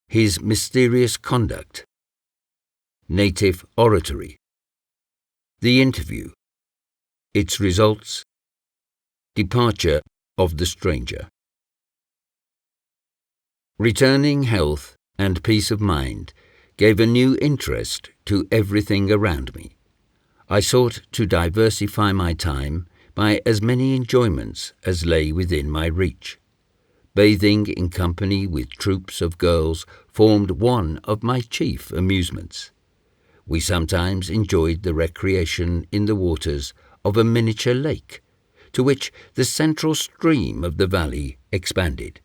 His mysterious conduct. Native oratory. The interview. Its results. Departure of the stranger. Returning health and peace of mind gave a new interest to everything around me. I sought to diversify my time by as many enjoyments as lay within my reach. Bathing in company with troops of girls formed one of my chief amusements. We sometimes enjoyed the recreation in the waters of a miniature lake, to which the central stream of the valley expanded.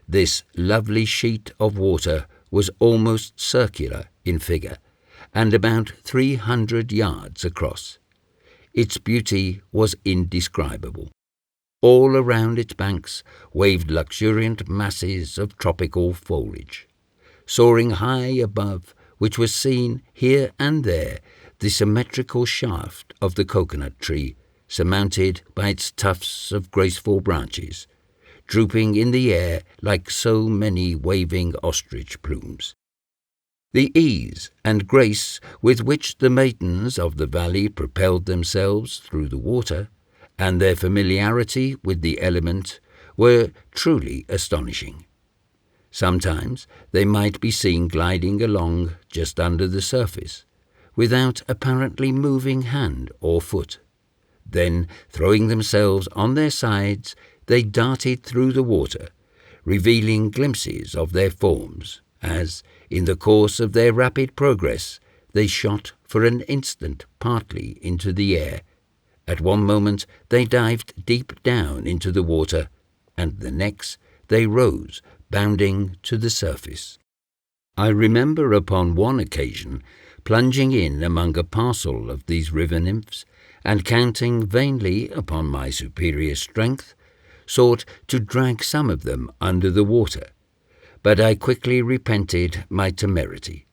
This lovely sheet of water was almost circular in figure, and about 300 yards across. Its beauty was indescribable. All around its banks waved luxuriant masses of tropical foliage. Soaring high above, which was seen here and there, the symmetrical shaft of the coconut tree, surmounted by its tufts of graceful branches, drooping in the air like so many waving ostrich plumes. The ease and grace with which the maidens of the valley propelled themselves through the water, and their familiarity with the element, were truly astonishing. Sometimes they might be seen gliding along just under the surface, without apparently moving hand or foot. Then, throwing themselves on their sides, they darted through the water, revealing glimpses of their forms, as, in the course of their rapid progress, they shot for an instant partly into the air. At one moment they dived deep down into the water, and the next they rose, bounding to the surface. I remember upon one occasion plunging in among a parcel of these river nymphs, and counting vainly upon my superior strength, sought to drag some of them under the water. But I quickly repented my temerity.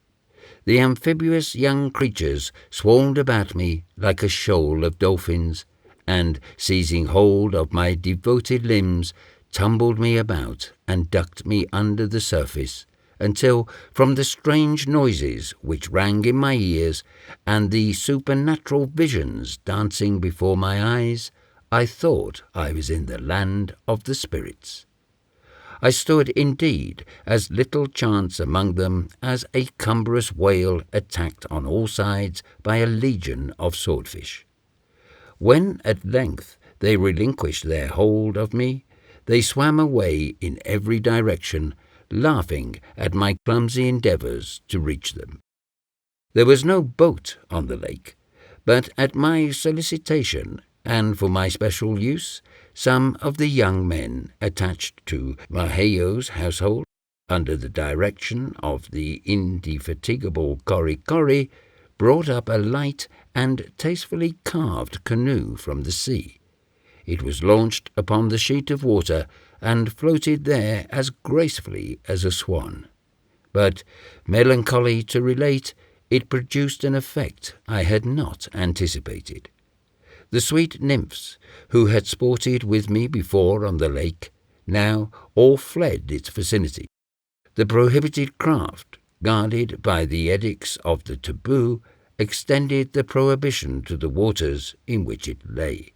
The amphibious young creatures swarmed about me like a shoal of dolphins, and, seizing hold of my devoted limbs, tumbled me about and ducked me under the surface, until, from the strange noises which rang in my ears and the supernatural visions dancing before my eyes, I thought I was in the land of the spirits. I stood indeed as little chance among them as a cumbrous whale attacked on all sides by a legion of swordfish. When at length they relinquished their hold of me, they swam away in every direction, laughing at my clumsy endeavours to reach them. There was no boat on the lake, but at my solicitation, and for my special use, some of the young men attached to Maheo's household, under the direction of the indefatigable Korikori, brought up a light and tastefully carved canoe from the sea. It was launched upon the sheet of water and floated there as gracefully as a swan. But, melancholy to relate, it produced an effect I had not anticipated. The sweet nymphs, who had sported with me before on the lake, now all fled its vicinity. The prohibited craft, guarded by the edicts of the taboo, extended the prohibition to the waters in which it lay.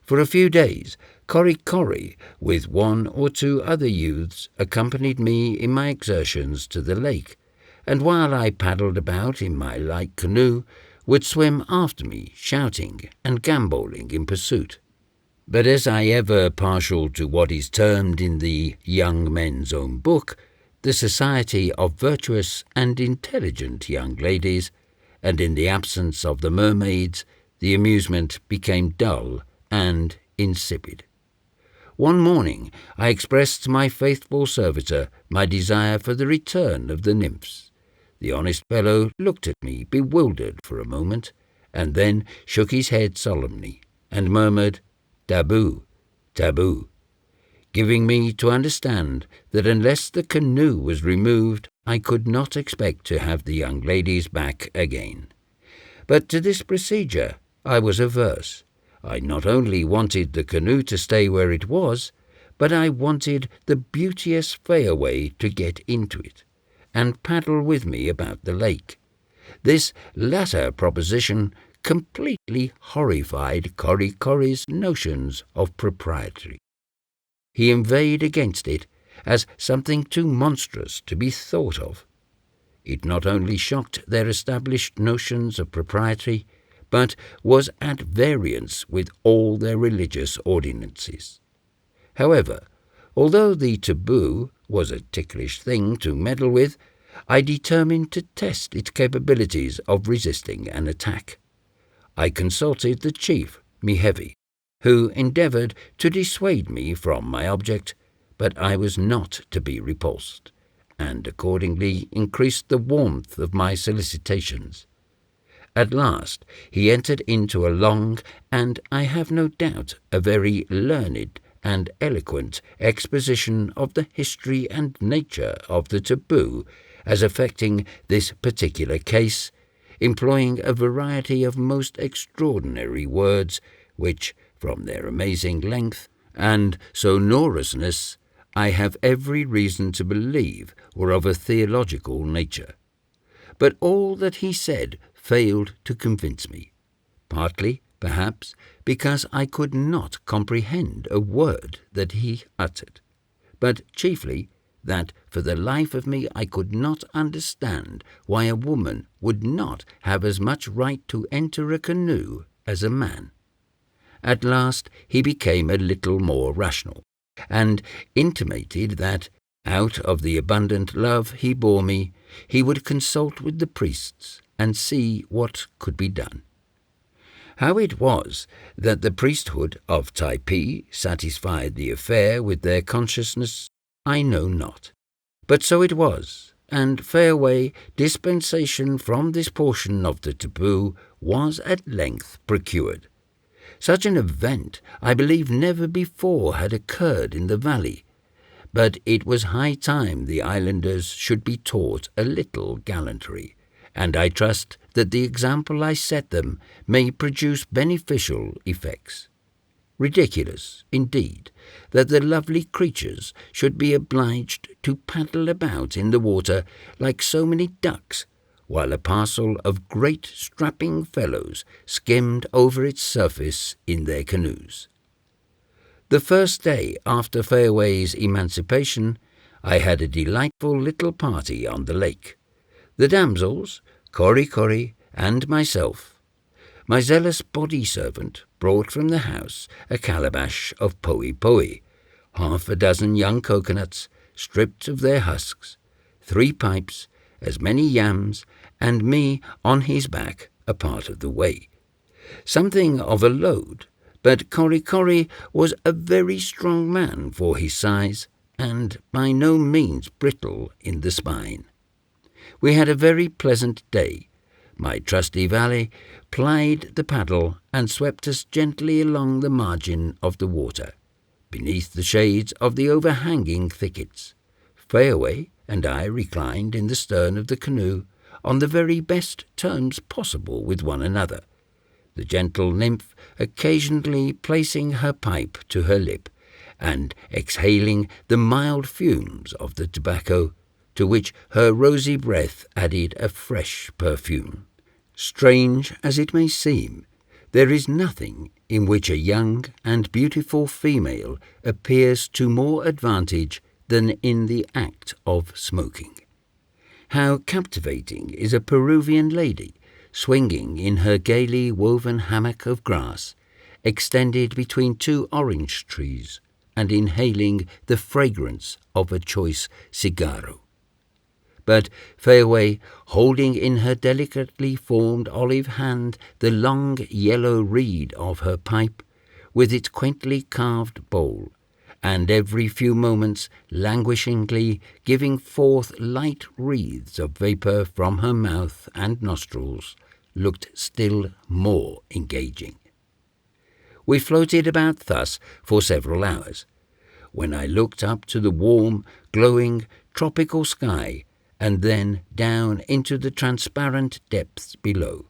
For a few days, Korikori, with one or two other youths, accompanied me in my exertions to the lake, and while I paddled about in my light canoe, would swim after me, shouting and gambolling in pursuit. But as I ever partial to what is termed in the young men's own book, the society of virtuous and intelligent young ladies, and in the absence of the mermaids, the amusement became dull and insipid. One morning I expressed to my faithful servitor my desire for the return of the nymphs. The honest fellow looked at me bewildered for a moment, and then shook his head solemnly, and murmured, "Taboo, taboo," giving me to understand that unless the canoe was removed, I could not expect to have the young ladies back again. But to this procedure I was averse. I not only wanted the canoe to stay where it was, but I wanted the beauteous Fayaway to get into it, and paddle with me about the lake. This latter proposition completely horrified Korikori's notions of propriety. he inveighed against it as something too monstrous to be thought of. It not only shocked their established notions of propriety, but was at variance with all their religious ordinances. However, although the taboo was a ticklish thing to meddle with, I determined to test its capabilities of resisting an attack. I consulted the chief, Mihevi, who endeavoured to dissuade me from my object, but I was not to be repulsed, and accordingly increased the warmth of my solicitations. At last he entered into a long, and I have no doubt a very learned and eloquent exposition of the history and nature of the taboo as affecting this particular case, employing a variety of most extraordinary words, which, from their amazing length and sonorousness, I have every reason to believe were of a theological nature. But all that he said failed to convince me, partly, perhaps, because I could not comprehend a word that he uttered, but chiefly that for the life of me I could not understand why a woman would not have as much right to enter a canoe as a man. At last he became a little more rational, and intimated that, out of the abundant love he bore me, he would consult with the priests and see what could be done. How it was that the priesthood of Typee satisfied the affair with their consciousness, I know not. But so it was, and fairway dispensation from this portion of the taboo was at length procured. Such an event, I believe, never before had occurred in the valley, but it was high time the islanders should be taught a little gallantry, and I trust that the example I set them may produce beneficial effects. Ridiculous, indeed, that the lovely creatures should be obliged to paddle about in the water like so many ducks, while a parcel of great strapping fellows skimmed over its surface in their canoes. The first day after Fairway's emancipation, I had a delightful little party on the lake. The damsels, Cori, and myself. My zealous body-servant brought from the house a calabash of poe, half a dozen young coconuts, stripped of their husks, 3 pipes, as many yams, and me on his back a part of the way. Something of a load, but Cori was a very strong man for his size, and by no means brittle in the spine. We had a very pleasant day. My trusty valet plied the paddle and swept us gently along the margin of the water, beneath the shades of the overhanging thickets. Fairway and I reclined in the stern of the canoe on the very best terms possible with one another, the gentle nymph occasionally placing her pipe to her lip and exhaling the mild fumes of the tobacco, to which her rosy breath added a fresh perfume. Strange as it may seem, there is nothing in which a young and beautiful female appears to more advantage than in the act of smoking. How captivating is a Peruvian lady, swinging in her gaily woven hammock of grass, extended between 2 orange trees, and inhaling the fragrance of a choice cigarro. But Fairway, holding in her delicately formed olive hand the long yellow reed of her pipe, with its quaintly carved bowl, and every few moments languishingly giving forth light wreaths of vapour from her mouth and nostrils, looked still more engaging. We floated about thus for several hours, when I looked up to the warm, glowing, tropical sky, and then down into the transparent depths below,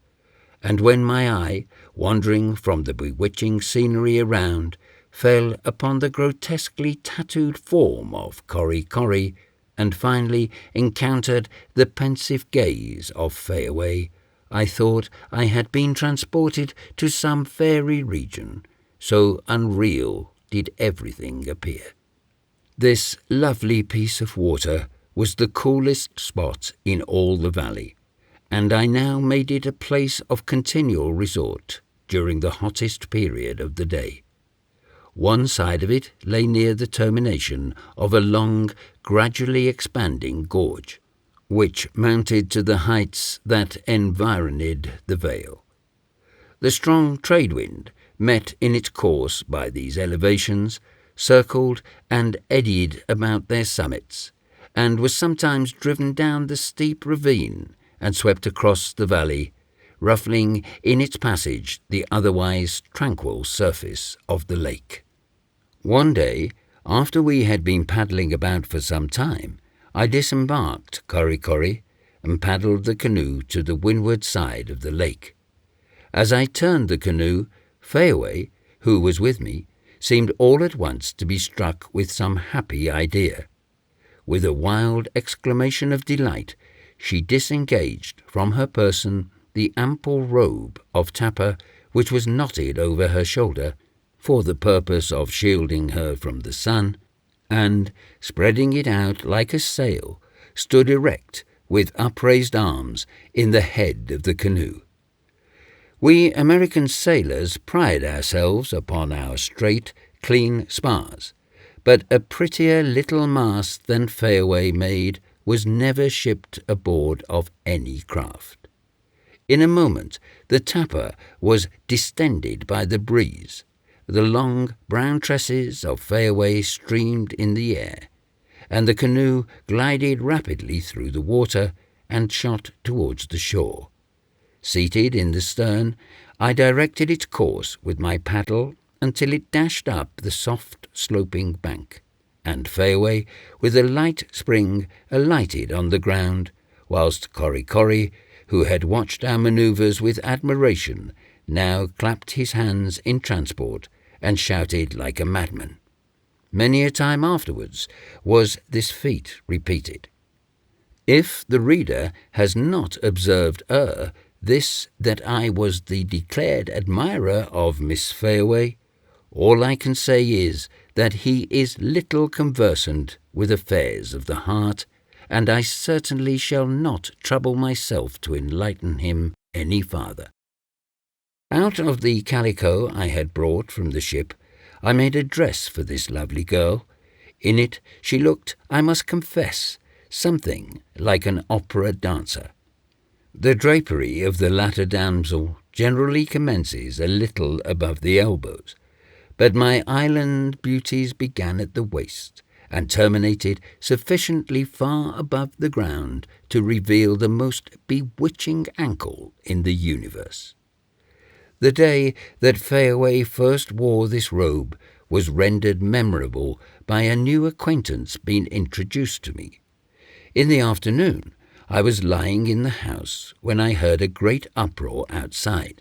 and when my eye, wandering from the bewitching scenery around, fell upon the grotesquely tattooed form of Cori, and finally encountered the pensive gaze of Fairway, I thought I had been transported to some fairy region, so unreal did everything appear. This lovely piece of water was the coolest spot in all the valley, and I now made it a place of continual resort during the hottest period of the day. One side of it lay near the termination of a long, gradually expanding gorge, which mounted to the heights that environed the vale. The strong trade wind, met in its course by these elevations, circled and eddied about their summits, and was sometimes driven down the steep ravine and swept across the valley, ruffling in its passage the otherwise tranquil surface of the lake. One day, after we had been paddling about for some time, I disembarked Korikori and paddled the canoe to the windward side of the lake. As I turned the canoe, Fayaway, who was with me, seemed all at once to be struck with some happy idea. With a wild exclamation of delight, she disengaged from her person the ample robe of tappa which was knotted over her shoulder for the purpose of shielding her from the sun, and, spreading it out like a sail, stood erect with upraised arms in the head of the canoe. We American sailors pride ourselves upon our straight, clean spars, but a prettier little mast than Fayaway made was never shipped aboard of any craft. In a moment the tappa was distended by the breeze. The long brown tresses of Fayaway streamed in the air, and the canoe glided rapidly through the water and shot towards the shore. Seated in the stern, I directed its course with my paddle until it dashed up the soft sloping bank, and Fayaway, with a light spring, alighted on the ground, whilst Korikori, who had watched our manoeuvres with admiration, now clapped his hands in transport and shouted like a madman. Many a time afterwards was this feat repeated. If the reader has not observed this, that I was the declared admirer of Miss Fayaway, all I can say is that he is little conversant with affairs of the heart, and I certainly shall not trouble myself to enlighten him any farther. Out of the calico I had brought from the ship, I made a dress for this lovely girl. In it she looked, I must confess, something like an opera dancer. The drapery of the latter damsel generally commences a little above the elbows, but my island beauties began at the waist and terminated sufficiently far above the ground to reveal the most bewitching ankle in the universe. The day that Fayaway first wore this robe was rendered memorable by a new acquaintance being introduced to me. In the afternoon, I was lying in the house when I heard a great uproar outside,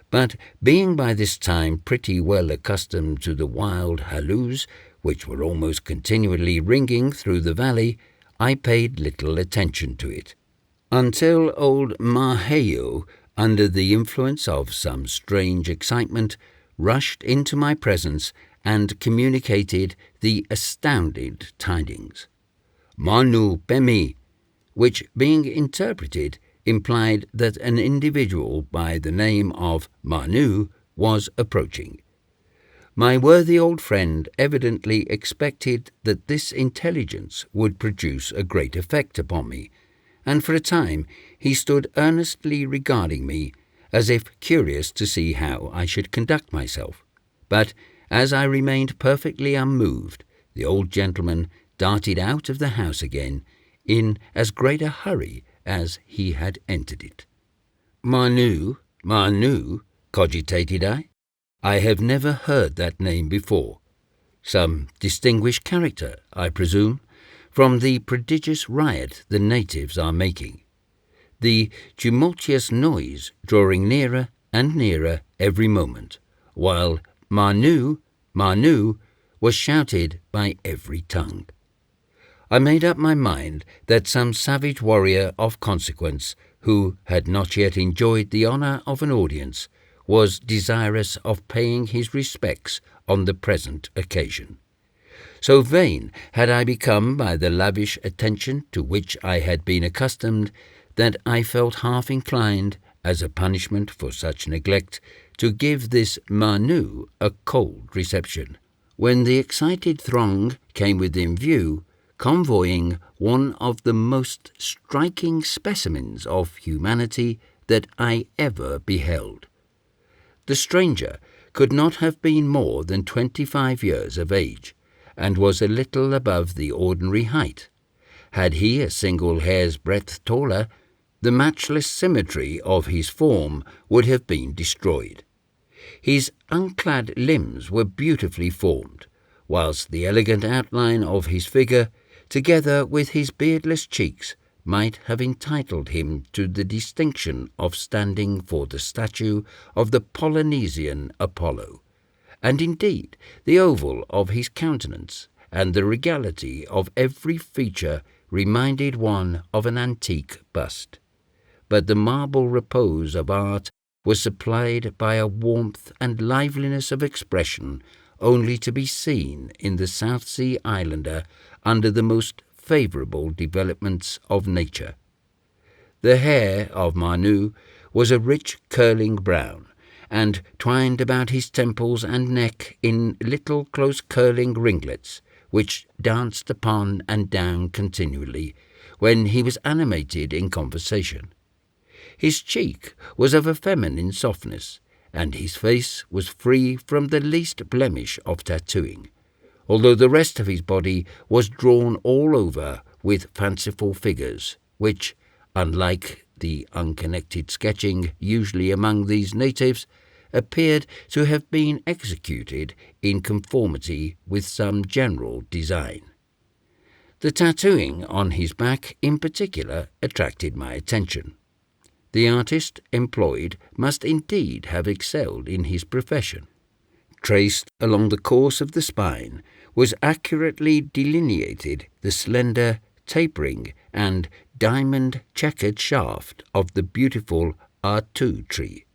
but being by this time pretty well accustomed to the wild halloos which were almost continually ringing through the valley, I paid little attention to it, until old Maheo, under the influence of some strange excitement, rushed into my presence and communicated the astounded tidings. "Manu Pemi," which, being interpreted, implied that an individual by the name of Manu was approaching. My worthy old friend evidently expected that this intelligence would produce a great effect upon me, and for a time he stood earnestly regarding me, as if curious to see how I should conduct myself. But as I remained perfectly unmoved, the old gentleman darted out of the house again, in as great a hurry as he had entered it. Manu, cogitated I. I have never heard that name before. Some distinguished character, I presume, from the prodigious riot the natives are making. The tumultuous noise drawing nearer and nearer every moment, while Manu was shouted by every tongue. I made up my mind that some savage warrior of consequence, who had not yet enjoyed the honour of an audience, was desirous of paying his respects on the present occasion. So vain had I become by the lavish attention to which I had been accustomed that I felt half inclined, as a punishment for such neglect, to give this Manu a cold reception. When the excited throng came within view, convoying one of the most striking specimens of humanity that I ever beheld. The stranger could not have been more than 25 years of age, and was a little above the ordinary height. Had he a single hair's breadth taller, the matchless symmetry of his form would have been destroyed. His unclad limbs were beautifully formed, whilst the elegant outline of his figure, together with his beardless cheeks, might have entitled him to the distinction of standing for the statue of the Polynesian Apollo. And indeed the oval of his countenance and the regality of every feature reminded one of an antique bust. But the marble repose of art was supplied by a warmth and liveliness of expression only to be seen in the South Sea Islander under the most favourable developments of nature. The hair of Manu was a rich curling brown, and twined about his temples and neck in little close curling ringlets, which danced upon and down continually when he was animated in conversation. His cheek was of a feminine softness, and his face was free from the least blemish of tattooing, although the rest of his body was drawn all over with fanciful figures, which, unlike the unconnected sketching usually among these natives, appeared to have been executed in conformity with some general design. The tattooing on his back in particular attracted my attention. The artist employed must indeed have excelled in his profession. Traced along the course of the spine was accurately delineated the slender, tapering, and diamond-checkered shaft of the beautiful artu tree.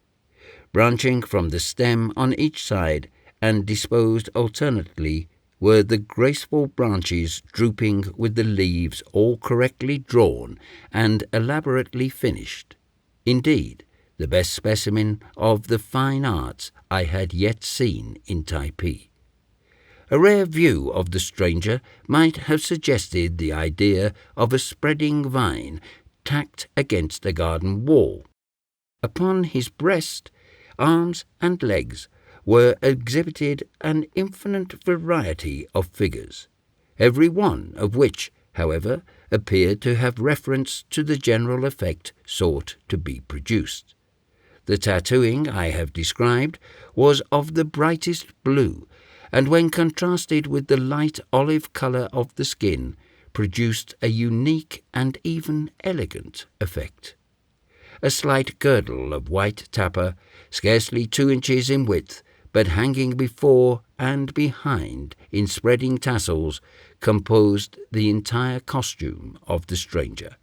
Branching from the stem on each side and disposed alternately were the graceful branches drooping with the leaves all correctly drawn and elaborately finished. Indeed, the best specimen of the fine arts I had yet seen in Typee. A rare view of the stranger might have suggested the idea of a spreading vine tacked against a garden wall. Upon his breast, arms and legs were exhibited an infinite variety of figures, every one of which, however, appeared to have reference to the general effect sought to be produced. The tattooing I have described was of the brightest blue, and when contrasted with the light olive colour of the skin, produced a unique and even elegant effect. A slight girdle of white tappa, scarcely 2 inches in width, but hanging before and behind in spreading tassels, composed the entire costume of the stranger.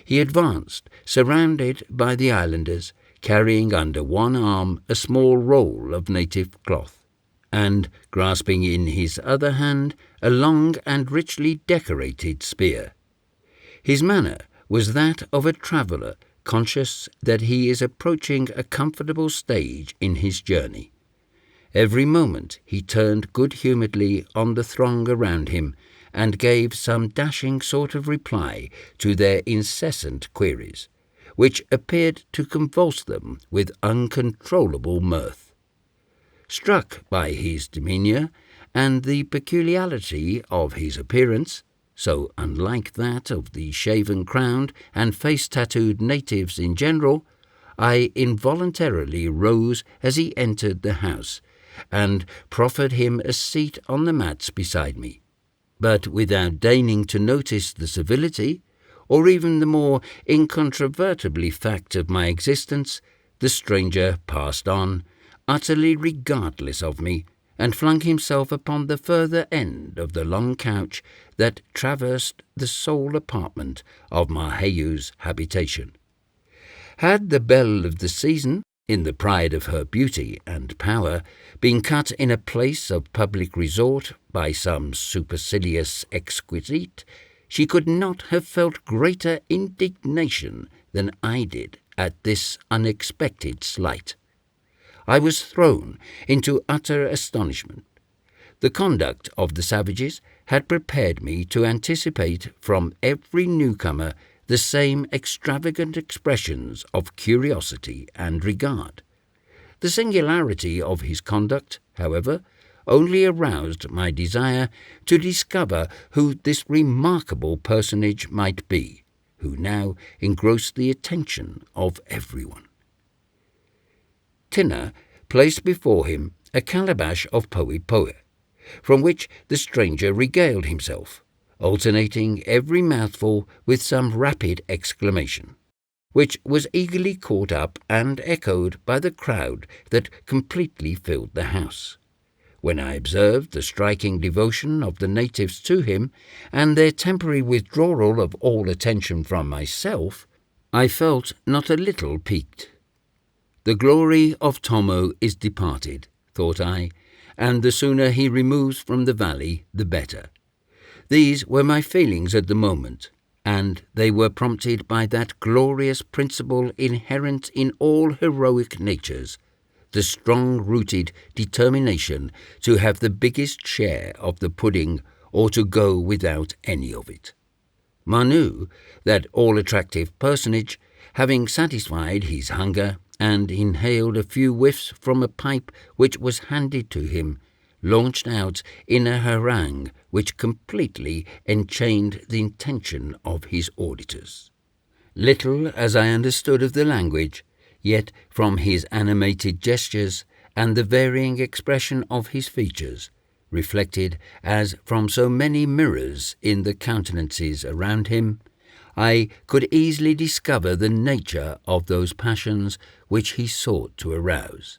He advanced, surrounded by the islanders, carrying under one arm a small roll of native cloth, and grasping in his other hand a long and richly decorated spear. His manner was that of a traveller conscious that he is approaching a comfortable stage in his journey. Every moment he turned good-humouredly on the throng around him and gave some dashing sort of reply to their incessant queries, which appeared to convulse them with uncontrollable mirth. Struck by his demeanour and the peculiarity of his appearance, so unlike that of the shaven-crowned and face-tattooed natives in general, I involuntarily rose as he entered the house, and proffered him a seat on the mats beside me. But without deigning to notice the civility, or even the more incontrovertibly fact of my existence, the stranger passed on, utterly regardless of me, and flung himself upon the further end of the long couch that traversed the sole apartment of Mahayu's habitation. Had the belle of the season, in the pride of her beauty and power, being cut in a place of public resort by some supercilious exquisite, she could not have felt greater indignation than I did at this unexpected slight. I was thrown into utter astonishment. The conduct of the savages had prepared me to anticipate from every newcomer the same extravagant expressions of curiosity and regard. The singularity of his conduct, however, only aroused my desire to discover who this remarkable personage might be, who now engrossed the attention of everyone. Tinner placed before him a calabash of poe, from which the stranger regaled himself, alternating every mouthful with some rapid exclamation, which was eagerly caught up and echoed by the crowd that completely filled the house. When I observed the striking devotion of the natives to him, and their temporary withdrawal of all attention from myself, I felt not a little piqued. The glory of Tomo is departed, thought I, and the sooner he removes from the valley, the better. These were my feelings at the moment, and they were prompted by that glorious principle inherent in all heroic natures, the strong-rooted determination to have the biggest share of the pudding or to go without any of it. Manu, that all-attractive personage, having satisfied his hunger and inhaled a few whiffs from a pipe which was handed to him, launched out in a harangue which completely enchained the attention of his auditors. Little as I understood of the language, yet from his animated gestures and the varying expression of his features, reflected as from so many mirrors in the countenances around him, I could easily discover the nature of those passions which he sought to arouse.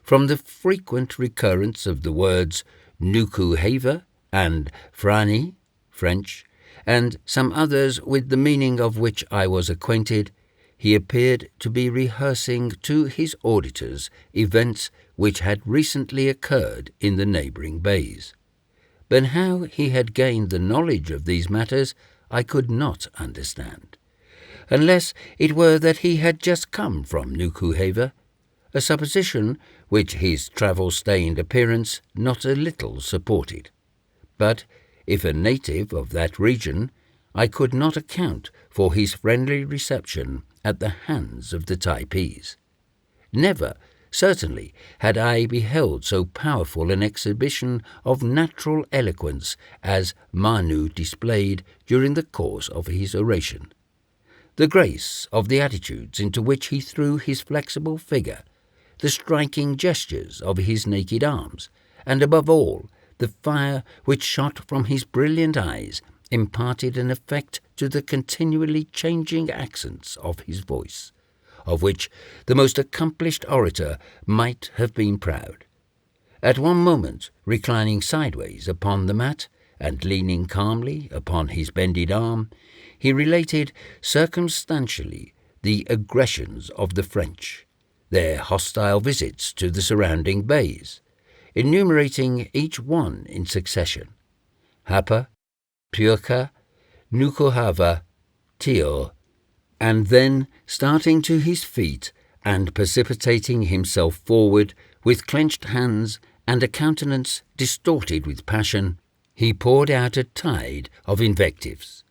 From the frequent recurrence of the words nuku-hava and frani, French, and some others with the meaning of which I was acquainted, he appeared to be rehearsing to his auditors events which had recently occurred in the neighbouring bays. But how he had gained the knowledge of these matters I could not understand, unless it were that he had just come from Nuku-hava, a supposition which his travel-stained appearance not a little supported. But if a native of that region, I could not account for his friendly reception at the hands of the Typees. Never, certainly, had I beheld so powerful an exhibition of natural eloquence as Manu displayed during the course of his oration. The grace of the attitudes into which he threw his flexible figure, the striking gestures of his naked arms, and above all, the fire which shot from his brilliant eyes imparted an effect to the continually changing accents of his voice, of which the most accomplished orator might have been proud. At one moment, reclining sideways upon the mat and leaning calmly upon his bended arm, he related circumstantially the aggressions of the French, their hostile visits to the surrounding bays, enumerating each one in succession: Hapa, Puka, Nuku-hava, Tio, and then, starting to his feet and precipitating himself forward with clenched hands and a countenance distorted with passion, he poured out a tide of invectives.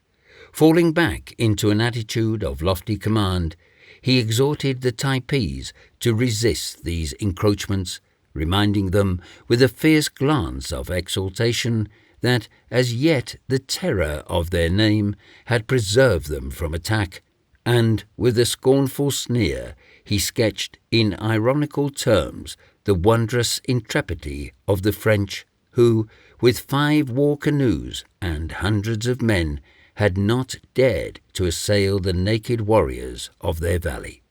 Falling back into an attitude of lofty command, he exhorted the Typees to resist these encroachments, reminding them with a fierce glance of exultation that as yet the terror of their name had preserved them from attack, and with a scornful sneer he sketched in ironical terms the wondrous intrepidity of the French who, with 5 war canoes and hundreds of men, had not dared to assail the naked warriors of their valley.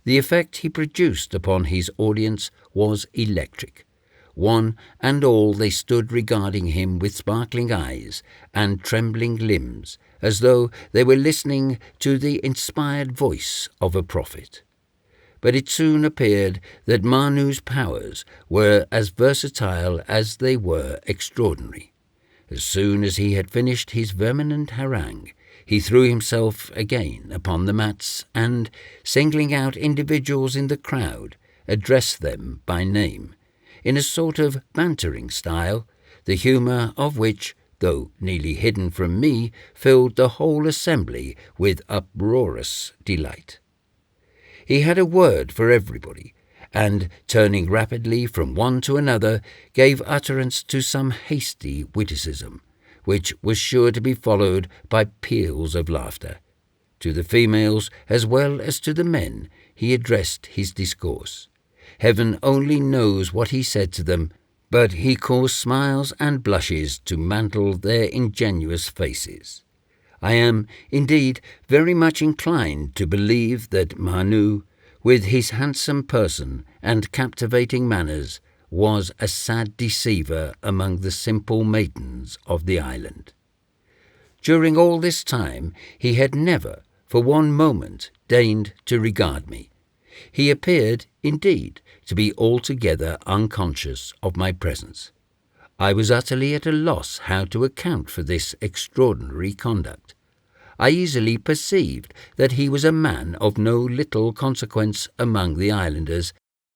The effect he produced upon his audience was electric. One and all they stood regarding him with sparkling eyes and trembling limbs, as though they were listening to the inspired voice of a prophet. but it soon appeared that Manu's powers were as versatile as they were extraordinary. As soon as he had finished his vehement harangue, he threw himself again upon the mats and, singling out individuals in the crowd, addressed them by name, in a sort of bantering style, the humour of which, though nearly hidden from me, filled the whole assembly with uproarious delight. He had a word for everybody, and, turning rapidly from one to another, gave utterance to some hasty witticism, which was sure to be followed by peals of laughter. To the females, as well as to the men, he addressed his discourse. Heaven only knows what he said to them, but he caused smiles and blushes to mantle their ingenuous faces. I am, indeed, very much inclined to believe that Manu, with his handsome person and captivating manners, was a sad deceiver among the simple maidens of the island. During all this time he had never, for one moment, deigned to regard me. He appeared, indeed, to be altogether unconscious of my presence. I was utterly at a loss how to account for this extraordinary conduct. I easily perceived that he was a man of no little consequence among the islanders,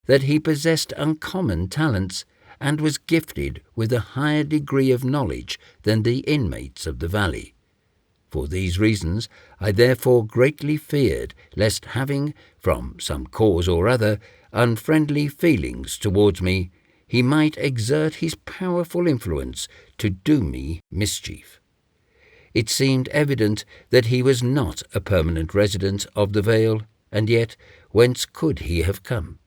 that he possessed uncommon talents, and was gifted with a higher degree of knowledge than the inmates of the valley. For these reasons I therefore greatly feared lest, having, from some cause or other, unfriendly feelings towards me, he might exert his powerful influence to do me mischief. It seemed evident that he was not a permanent resident of the Vale, and yet whence could he have come?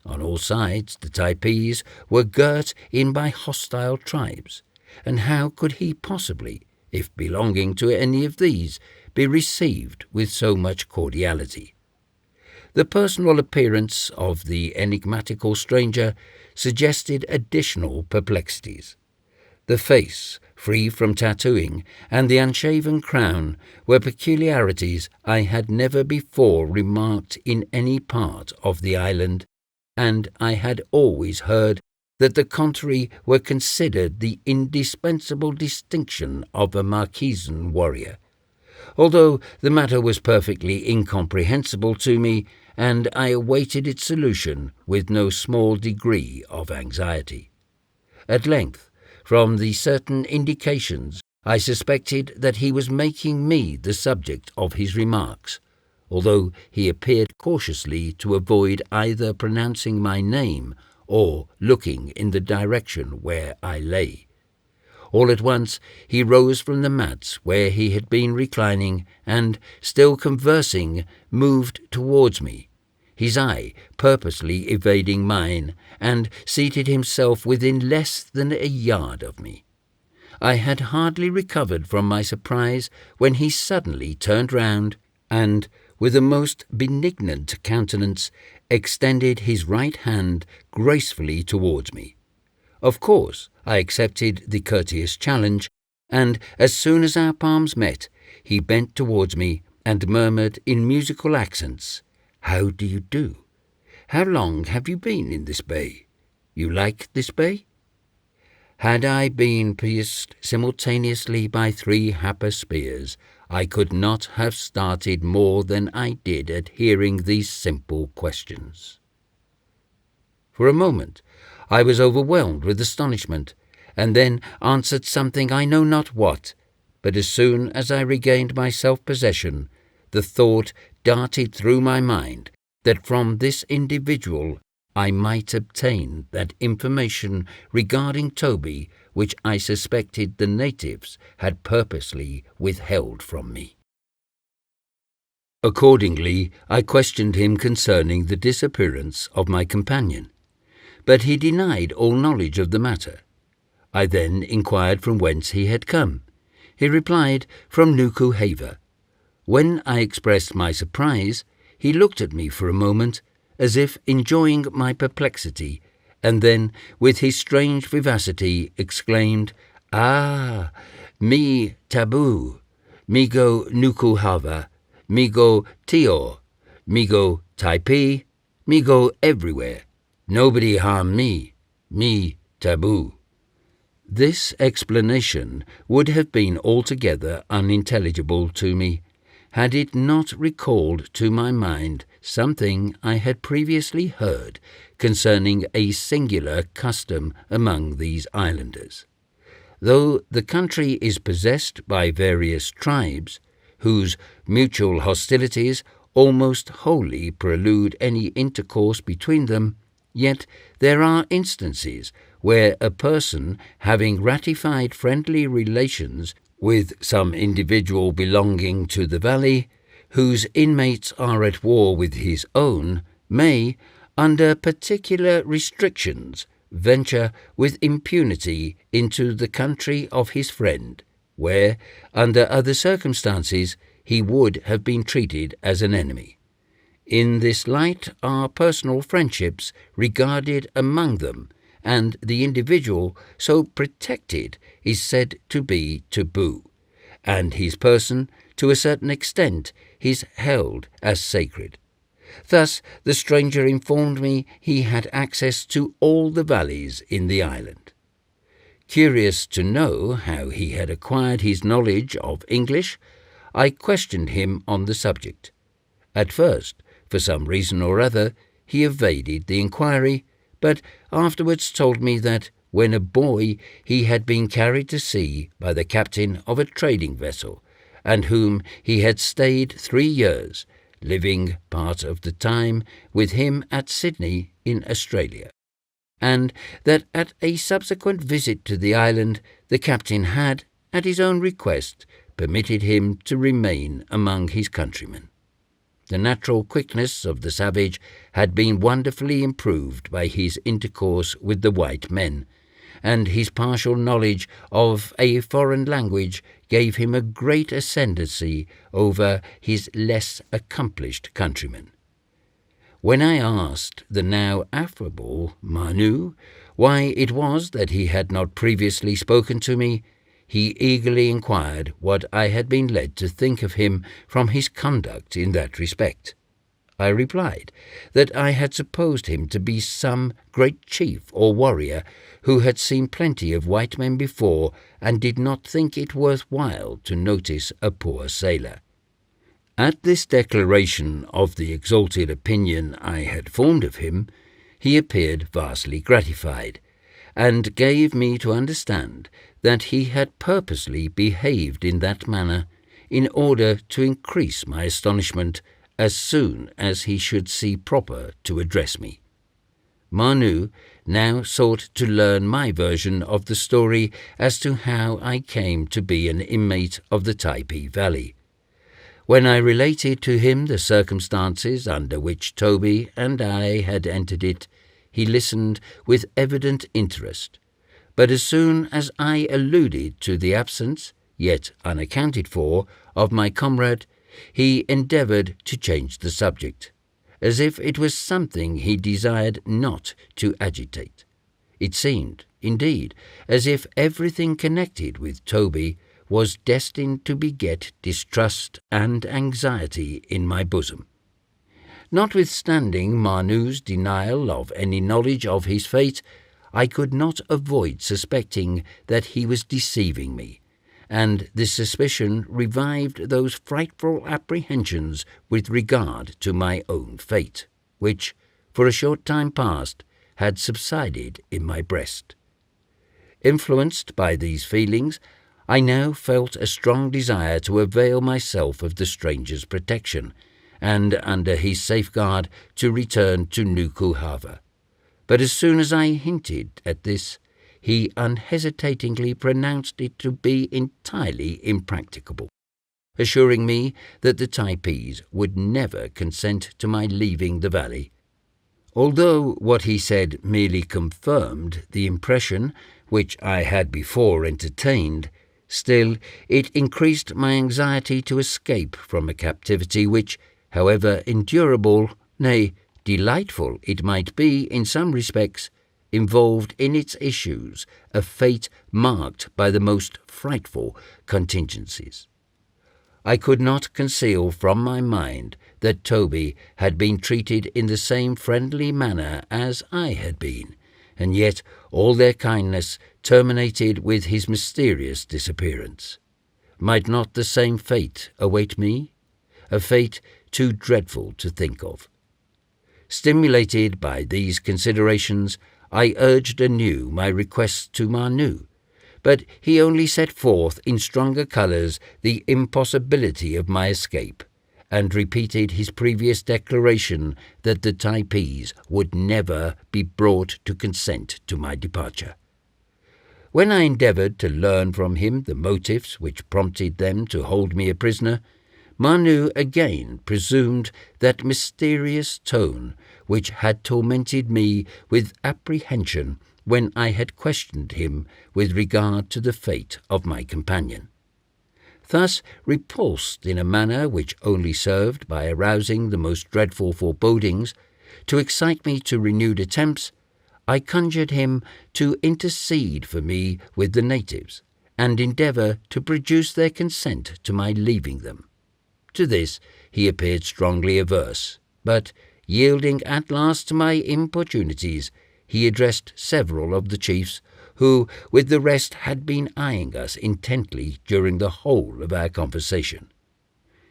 On all sides the Typees were girt in by hostile tribes, and how could he possibly, if belonging to any of these, be received with so much cordiality? The personal appearance of the enigmatical stranger suggested additional perplexities. The face, free from tattooing, and the unshaven crown were peculiarities I had never before remarked in any part of the island, and I had always heard that the contrary were considered the indispensable distinction of a Marquesan warrior. Although the matter was perfectly incomprehensible to me, and I awaited its solution with no small degree of anxiety. At length, from the certain indications, I suspected that he was making me the subject of his remarks, although he appeared cautiously to avoid either pronouncing my name or looking in the direction where I lay. All at once he rose from the mats where he had been reclining, and, still conversing, moved towards me, his eye purposely evading mine, and seated himself within less than a yard of me. I had hardly recovered from my surprise when he suddenly turned round, and, with a most benignant countenance, extended his right hand gracefully towards me. Of course, I accepted the courteous challenge, and as soon as our palms met, he bent towards me and murmured in musical accents, "How do you do? How long have you been in this bay? You like this bay?" Had I been pierced simultaneously by 3 Happer spears, I could not have started more than I did at hearing these simple questions. For a moment I was overwhelmed with astonishment, and then answered something I know not what, but as soon as I regained my self-possession, the thought darted through my mind that from this individual I might obtain that information regarding Toby which I suspected the natives had purposely withheld from me. Accordingly, I questioned him concerning the disappearance of my companion, but he denied all knowledge of the matter. I then inquired from whence he had come. He replied, from Nuku Hava. When I expressed my surprise, he looked at me for a moment, as if enjoying my perplexity, and then, with his strange vivacity, exclaimed, "Ah, mi tabu, migo Nuku Hava, migo Tio, migo Typee, Me go everywhere. Nobody harm me. Me taboo." This explanation would have been altogether unintelligible to me, had it not recalled to my mind something I had previously heard concerning a singular custom among these islanders. Though the country is possessed by various tribes, whose mutual hostilities almost wholly prelude any intercourse between them, yet there are instances where a person having ratified friendly relations with some individual belonging to the valley, whose inmates are at war with his own, may, under particular restrictions, venture with impunity into the country of his friend, where, under other circumstances, he would have been treated as an enemy. In this light are personal friendships regarded among them, and the individual so protected is said to be taboo, and his person, to a certain extent, is held as sacred. Thus the stranger informed me he had access to all the valleys in the island. Curious to know how he had acquired his knowledge of English, I questioned him on the subject. At first, for some reason or other, he evaded the inquiry, but afterwards told me that, when a boy, he had been carried to sea by the captain of a trading vessel, and whom he had stayed 3 years, living part of the time with him at Sydney in Australia, and that at a subsequent visit to the island the captain had, at his own request, permitted him to remain among his countrymen. The natural quickness of the savage had been wonderfully improved by his intercourse with the white men, and his partial knowledge of a foreign language gave him a great ascendancy over his less accomplished countrymen. When I asked the now affable Manu why it was that he had not previously spoken to me, he eagerly inquired what I had been led to think of him from his conduct in that respect. I replied that I had supposed him to be some great chief or warrior who had seen plenty of white men before and did not think it worth while to notice a poor sailor. At this declaration of the exalted opinion I had formed of him, he appeared vastly gratified, and gave me to understand that he had purposely behaved in that manner in order to increase my astonishment as soon as he should see proper to address me. Manu now sought to learn my version of the story as to how I came to be an inmate of the Typee Valley. When I related to him the circumstances under which Toby and I had entered it, he listened with evident interest, but as soon as I alluded to the absence, yet unaccounted for, of my comrade, he endeavoured to change the subject, as if it was something he desired not to agitate. It seemed, indeed, as if everything connected with Toby was destined to beget distrust and anxiety in my bosom. Notwithstanding Manu's denial of any knowledge of his fate, I could not avoid suspecting that he was deceiving me, and this suspicion revived those frightful apprehensions with regard to my own fate, which, for a short time past, had subsided in my breast. Influenced by these feelings, I now felt a strong desire to avail myself of the stranger's protection, and under his safeguard to return to Nukuhava. But as soon as I hinted at this, he unhesitatingly pronounced it to be entirely impracticable, assuring me that the Typees would never consent to my leaving the valley. Although what he said merely confirmed the impression which I had before entertained, still it increased my anxiety to escape from a captivity which, however endurable, nay, delightful it might be in some respects, involved in its issues a fate marked by the most frightful contingencies. I could not conceal from my mind that Toby had been treated in the same friendly manner as I had been, and yet all their kindness terminated with his mysterious disappearance. Might not the same fate await me? A fate too dreadful to think of. Stimulated by these considerations, I urged anew my request to Manu, but he only set forth in stronger colours the impossibility of my escape, and repeated his previous declaration that the Typees would never be brought to consent to my departure. When I endeavoured to learn from him the motives which prompted them to hold me a prisoner, Manu again presumed that mysterious tone which had tormented me with apprehension when I had questioned him with regard to the fate of my companion. Thus repulsed in a manner which only served, by arousing the most dreadful forebodings, to excite me to renewed attempts, I conjured him to intercede for me with the natives, and endeavour to produce their consent to my leaving them. To this he appeared strongly averse, but, yielding at last to my importunities, he addressed several of the chiefs, who with the rest had been eyeing us intently during the whole of our conversation.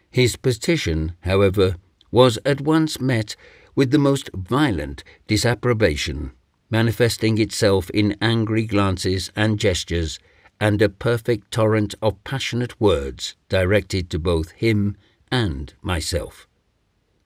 His petition, however, was at once met with the most violent disapprobation, manifesting itself in angry glances and gestures, and a perfect torrent of passionate words directed to both him and myself.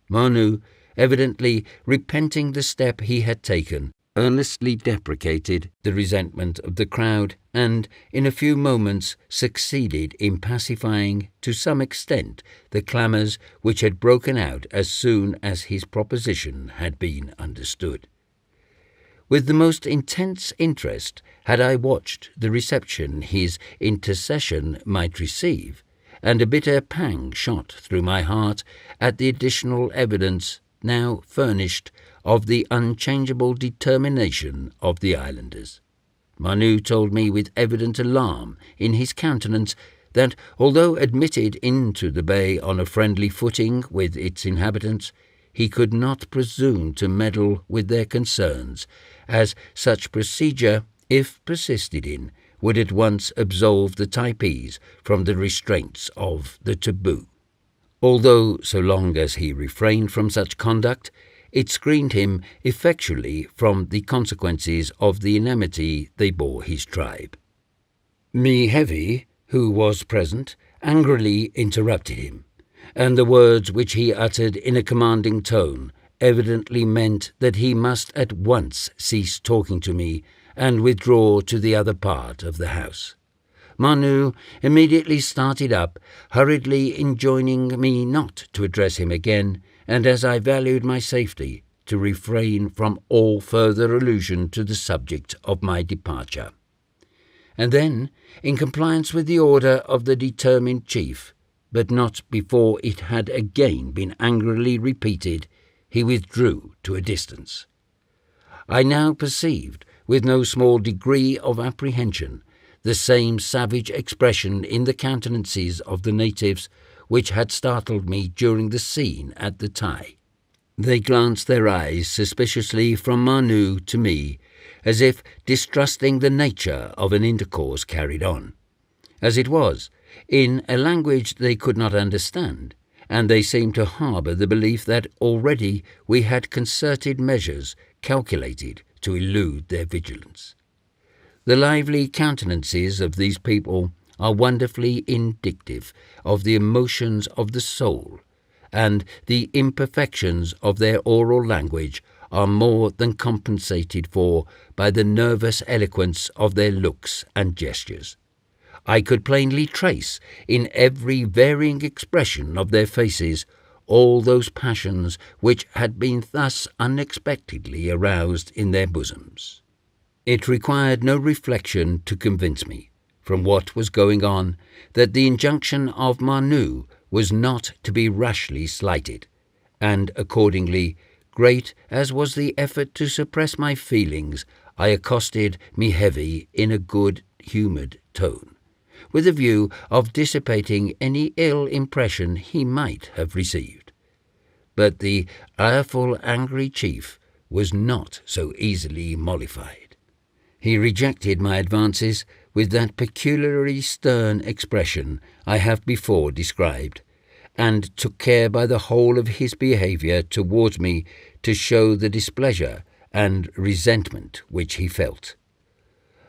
Manu, evidently repenting the step he had taken, earnestly deprecated the resentment of the crowd, and in a few moments succeeded in pacifying to some extent the clamours which had broken out as soon as his proposition had been understood. With the most intense interest had I watched the reception his intercession might receive, and a bitter pang shot through my heart at the additional evidence now furnished of the unchangeable determination of the islanders. Manu told me with evident alarm in his countenance that, although admitted into the bay on a friendly footing with its inhabitants, he could not presume to meddle with their concerns, as such procedure, if persisted in, would at once absolve the Typees from the restraints of the taboo. Although, so long as he refrained from such conduct, it screened him effectually from the consequences of the enmity they bore his tribe. Mehevi, who was present, angrily interrupted him, and the words which he uttered in a commanding tone evidently meant that he must at once cease talking to me and withdraw to the other part of the house. Manu immediately started up, hurriedly enjoining me not to address him again, and as I valued my safety, to refrain from all further allusion to the subject of my departure. And then, in compliance with the order of the determined chief, but not before it had again been angrily repeated, he withdrew to a distance. I now perceived, with no small degree of apprehension, the same savage expression in the countenances of the natives which had startled me during the scene at the Ty. They glanced their eyes suspiciously from Manu to me, as if distrusting the nature of an intercourse carried on, as it was, in a language they could not understand, and they seemed to harbour the belief that already we had concerted measures calculated to elude their vigilance. The lively countenances of these people are wonderfully indicative of the emotions of the soul, and the imperfections of their oral language are more than compensated for by the nervous eloquence of their looks and gestures. I could plainly trace in every varying expression of their faces all those passions which had been thus unexpectedly aroused in their bosoms. It required no reflection to convince me, from what was going on, that the injunction of Manu was not to be rashly slighted, and accordingly, great as was the effort to suppress my feelings, I accosted Mehevi in a good-humoured tone, with a view of dissipating any ill impression he might have received. But the ireful, angry chief was not so easily mollified. He rejected my advances with that peculiarly stern expression I have before described, and took care by the whole of his behaviour towards me to show the displeasure and resentment which he felt.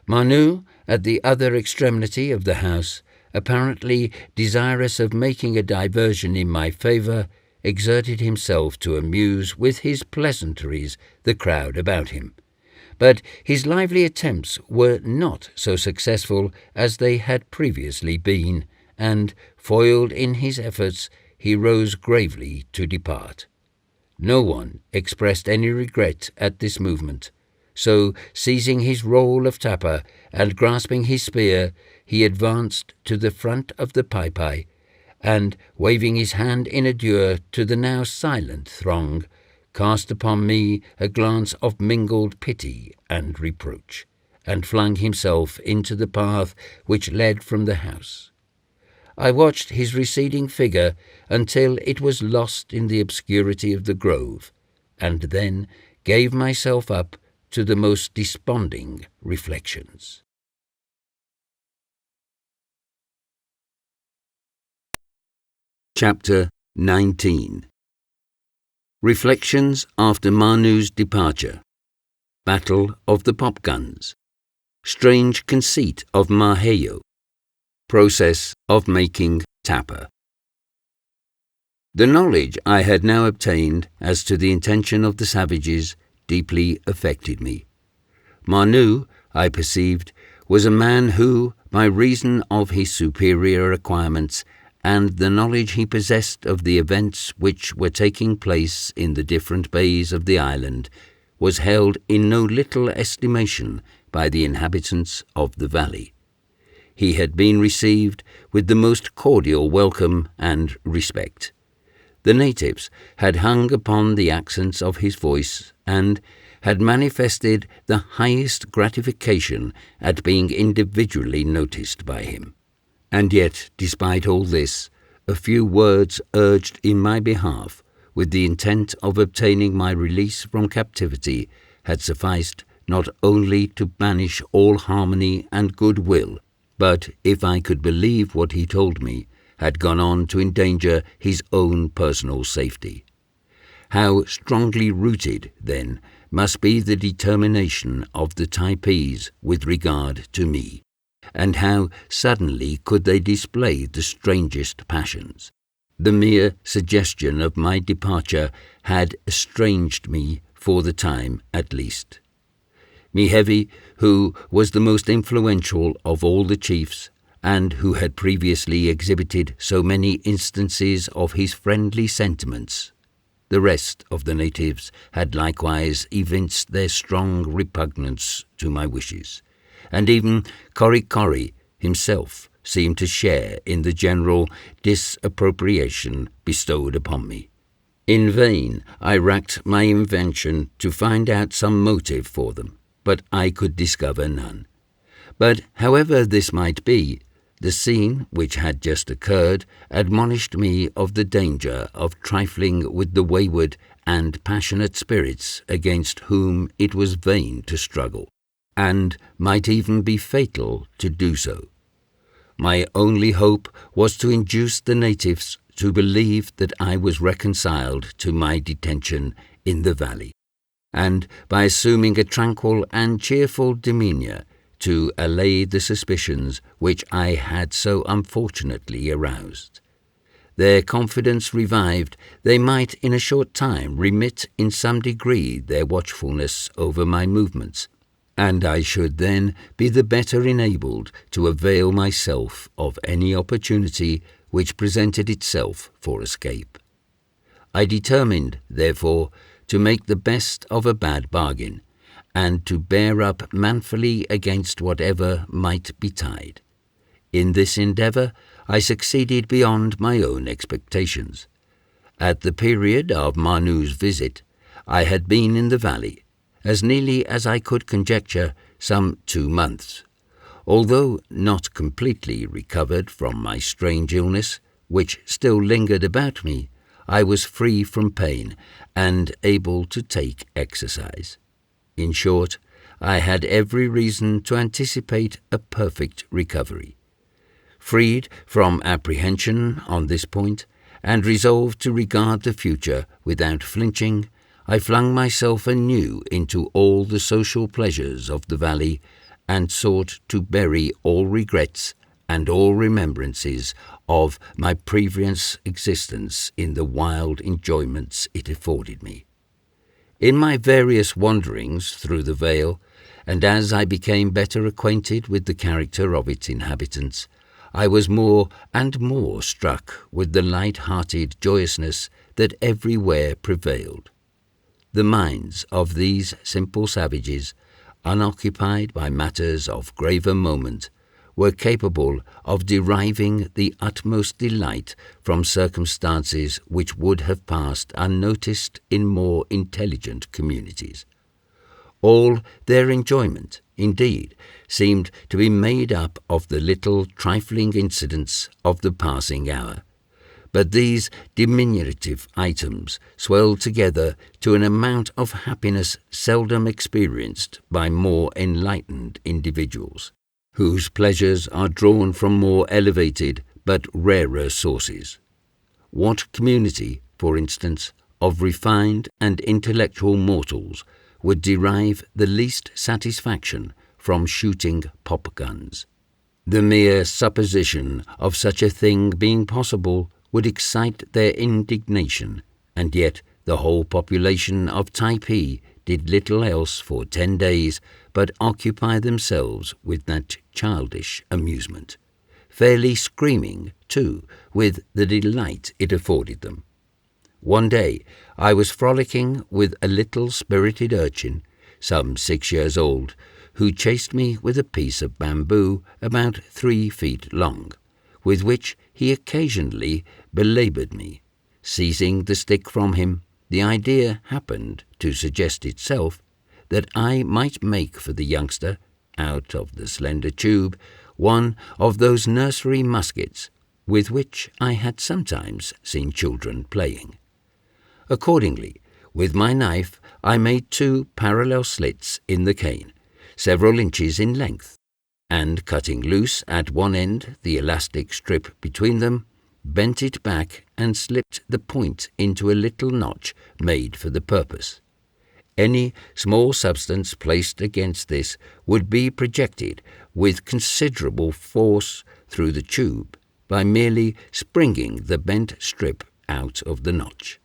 Manu, at the other extremity of the house, apparently desirous of making a diversion in my favour, exerted himself to amuse with his pleasantries the crowd about him. But his lively attempts were not so successful as they had previously been, and, foiled in his efforts, he rose gravely to depart. No one expressed any regret at this movement, so, seizing his roll of tapper and grasping his spear, he advanced to the front of the Typee, and, waving his hand in adieu to the now silent throng, cast upon me a glance of mingled pity and reproach, and flung himself into the path which led from the house. I watched his receding figure until it was lost in the obscurity of the grove, and then gave myself up to the most desponding reflections. Chapter 19. Reflections after Manu's departure. Battle of the Pop Guns. Strange conceit of Maheyo. Process of making tapper. The knowledge I had now obtained as to the intention of the savages deeply affected me. Manu, I perceived, was a man who, by reason of his superior acquirements and the knowledge he possessed of the events which were taking place in the different bays of the island, was held in no little estimation by the inhabitants of the valley. He had been received with the most cordial welcome and respect. The natives had hung upon the accents of his voice and had manifested the highest gratification at being individually noticed by him. And yet, despite all this, a few words urged in my behalf, with the intent of obtaining my release from captivity, had sufficed not only to banish all harmony and goodwill, but, if I could believe what he told me, had gone on to endanger his own personal safety. How strongly rooted, then, must be the determination of the Typees with regard to me, and how suddenly could they display the strangest passions. The mere suggestion of my departure had estranged me for the time at least. Mehevi, who was the most influential of all the chiefs, and who had previously exhibited so many instances of his friendly sentiments, the rest of the natives had likewise evinced their strong repugnance to my wishes, and even Korikori himself seemed to share in the general disapprobation bestowed upon me. In vain I racked my invention to find out some motive for them, but I could discover none. But however this might be, the scene which had just occurred admonished me of the danger of trifling with the wayward and passionate spirits against whom it was vain to struggle, and might even be fatal to do so. My only hope was to induce the natives to believe that I was reconciled to my detention in the valley, and by assuming a tranquil and cheerful demeanour to allay the suspicions which I had so unfortunately aroused. Their confidence revived, they might in a short time remit in some degree their watchfulness over my movements, and I should then be the better enabled to avail myself of any opportunity which presented itself for escape. I determined, therefore, to make the best of a bad bargain, and to bear up manfully against whatever might betide. In this endeavour I succeeded beyond my own expectations. At the period of Manu's visit, I had been in the valley, as nearly as I could conjecture, some 2 months. Although not completely recovered from my strange illness, which still lingered about me, I was free from pain and able to take exercise. In short, I had every reason to anticipate a perfect recovery. Freed from apprehension on this point, and resolved to regard the future without flinching, I flung myself anew into all the social pleasures of the valley, and sought to bury all regrets and all remembrances of my previous existence in the wild enjoyments it afforded me. In my various wanderings through the vale, and as I became better acquainted with the character of its inhabitants, I was more and more struck with the light-hearted joyousness that everywhere prevailed. The minds of these simple savages, unoccupied by matters of graver moment, were capable of deriving the utmost delight from circumstances which would have passed unnoticed in more intelligent communities. All their enjoyment, indeed, seemed to be made up of the little trifling incidents of the passing hour, but these diminutive items swelled together to an amount of happiness seldom experienced by more enlightened individuals, whose pleasures are drawn from more elevated but rarer sources. What community, for instance, of refined and intellectual mortals would derive the least satisfaction from shooting pop-guns? The mere supposition of such a thing being possible would excite their indignation, and yet the whole population of Typee did little else for 10 days but occupy themselves with that childish amusement, fairly screaming, too, with the delight it afforded them. One day I was frolicking with a little spirited urchin, some 6 years old, who chased me with a piece of bamboo about 3 feet long, with which he occasionally belaboured me. Seizing the stick from him, the idea happened to suggest itself that I might make for the youngster, out of the slender tube, one of those nursery muskets with which I had sometimes seen children playing. Accordingly, with my knife I made 2 parallel slits in the cane, several inches in length, and cutting loose at one end the elastic strip between them, bent it back and slipped the point into a little notch made for the purpose. Any small substance placed against this would be projected with considerable force through the tube by merely springing the bent strip out of the notch.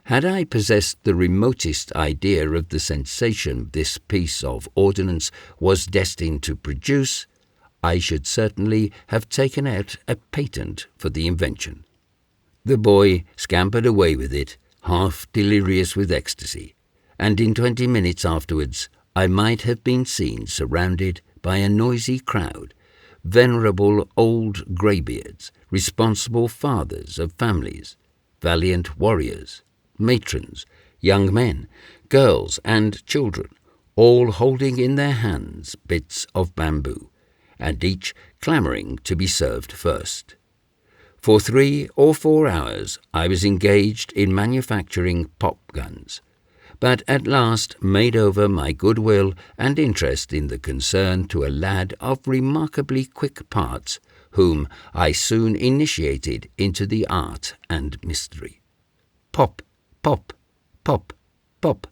Had I possessed the remotest idea of the sensation this piece of ordnance was destined to produce, I should certainly have taken out a patent for the invention. The boy scampered away with it, half delirious with ecstasy, and in 20 minutes afterwards I might have been seen surrounded by a noisy crowd, venerable old greybeards, responsible fathers of families, valiant warriors, matrons, young men, girls, and children, all holding in their hands bits of bamboo, and each clamouring to be served first. For 3 or 4 hours I was engaged in manufacturing pop-guns, but at last made over my goodwill and interest in the concern to a lad of remarkably quick parts, whom I soon initiated into the art and mystery. Pop, pop, pop, pop,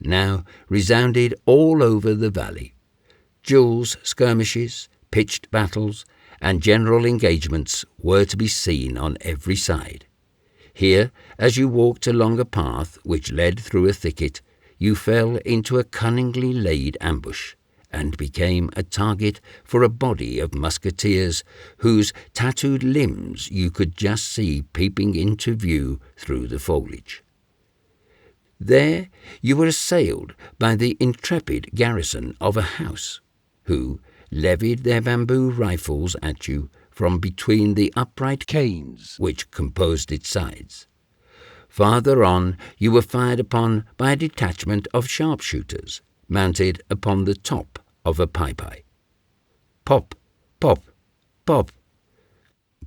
now resounded all over the valley. Duels, skirmishes, pitched battles, and general engagements were to be seen on every side. Here, as you walked along a path which led through a thicket, you fell into a cunningly laid ambush, and became a target for a body of musketeers whose tattooed limbs you could just see peeping into view through the foliage. There you were assailed by the intrepid garrison of a house, who levied their bamboo rifles at you from between the upright canes which composed its sides. Farther on you were fired upon by a detachment of sharpshooters mounted upon the top of a Typee. Pop, pop, pop.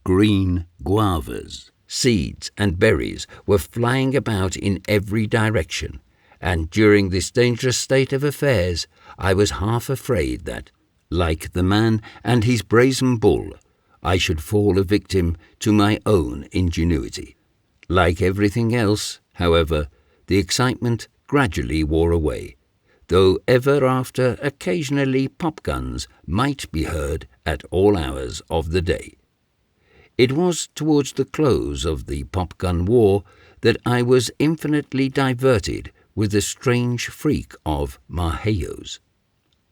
Green guavas, seeds, and berries were flying about in every direction, and during this dangerous state of affairs I was half afraid that, like the man and his brazen bull, I should fall a victim to my own ingenuity. Like everything else, however, the excitement gradually wore away, though ever after occasionally pop-guns might be heard at all hours of the day. It was towards the close of the pop-gun war that I was infinitely diverted with the strange freak of Mahayos.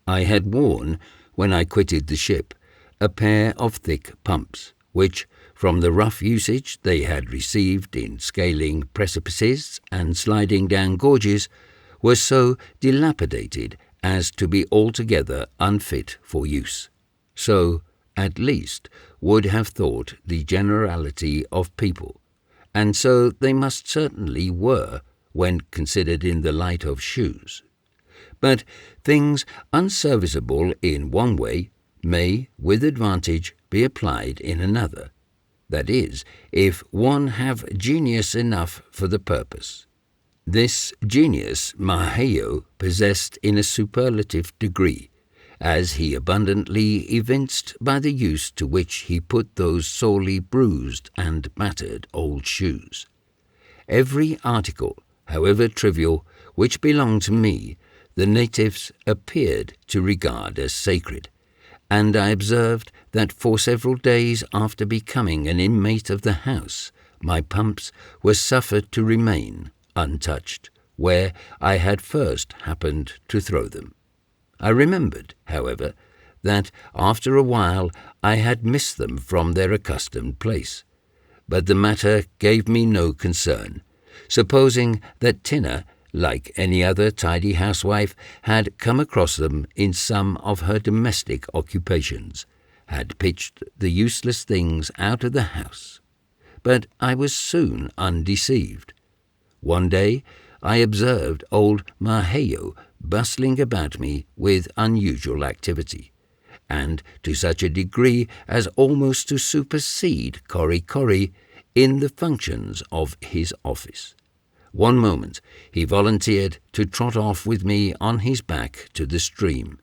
I had worn, when I quitted the ship, a pair of thick pumps, which, from the rough usage they had received in scaling precipices and sliding down gorges, were so dilapidated as to be altogether unfit for use. So, at least, would have thought the generality of people, and so they must certainly were when considered in the light of shoes. But things unserviceable in one way may, with advantage, be applied in another. That is, if one have genius enough for the purpose. This genius Mahayo possessed in a superlative degree, as he abundantly evinced by the use to which he put those sorely bruised and battered old shoes. Every article, however trivial, which belonged to me, the natives appeared to regard as sacred, and I observed that for several days after becoming an inmate of the house, my pumps were suffered to remain untouched, where I had first happened to throw them. I remembered, however, that after a while I had missed them from their accustomed place, but the matter gave me no concern, supposing that Tina, like any other tidy housewife, had come across them in some of her domestic occupations, had pitched the useless things out of the house. But I was soon undeceived. One day I observed old Mahayo bustling about me with unusual activity, and to such a degree as almost to supersede Corry in the functions of his office. One moment he volunteered to trot off with me on his back to the stream,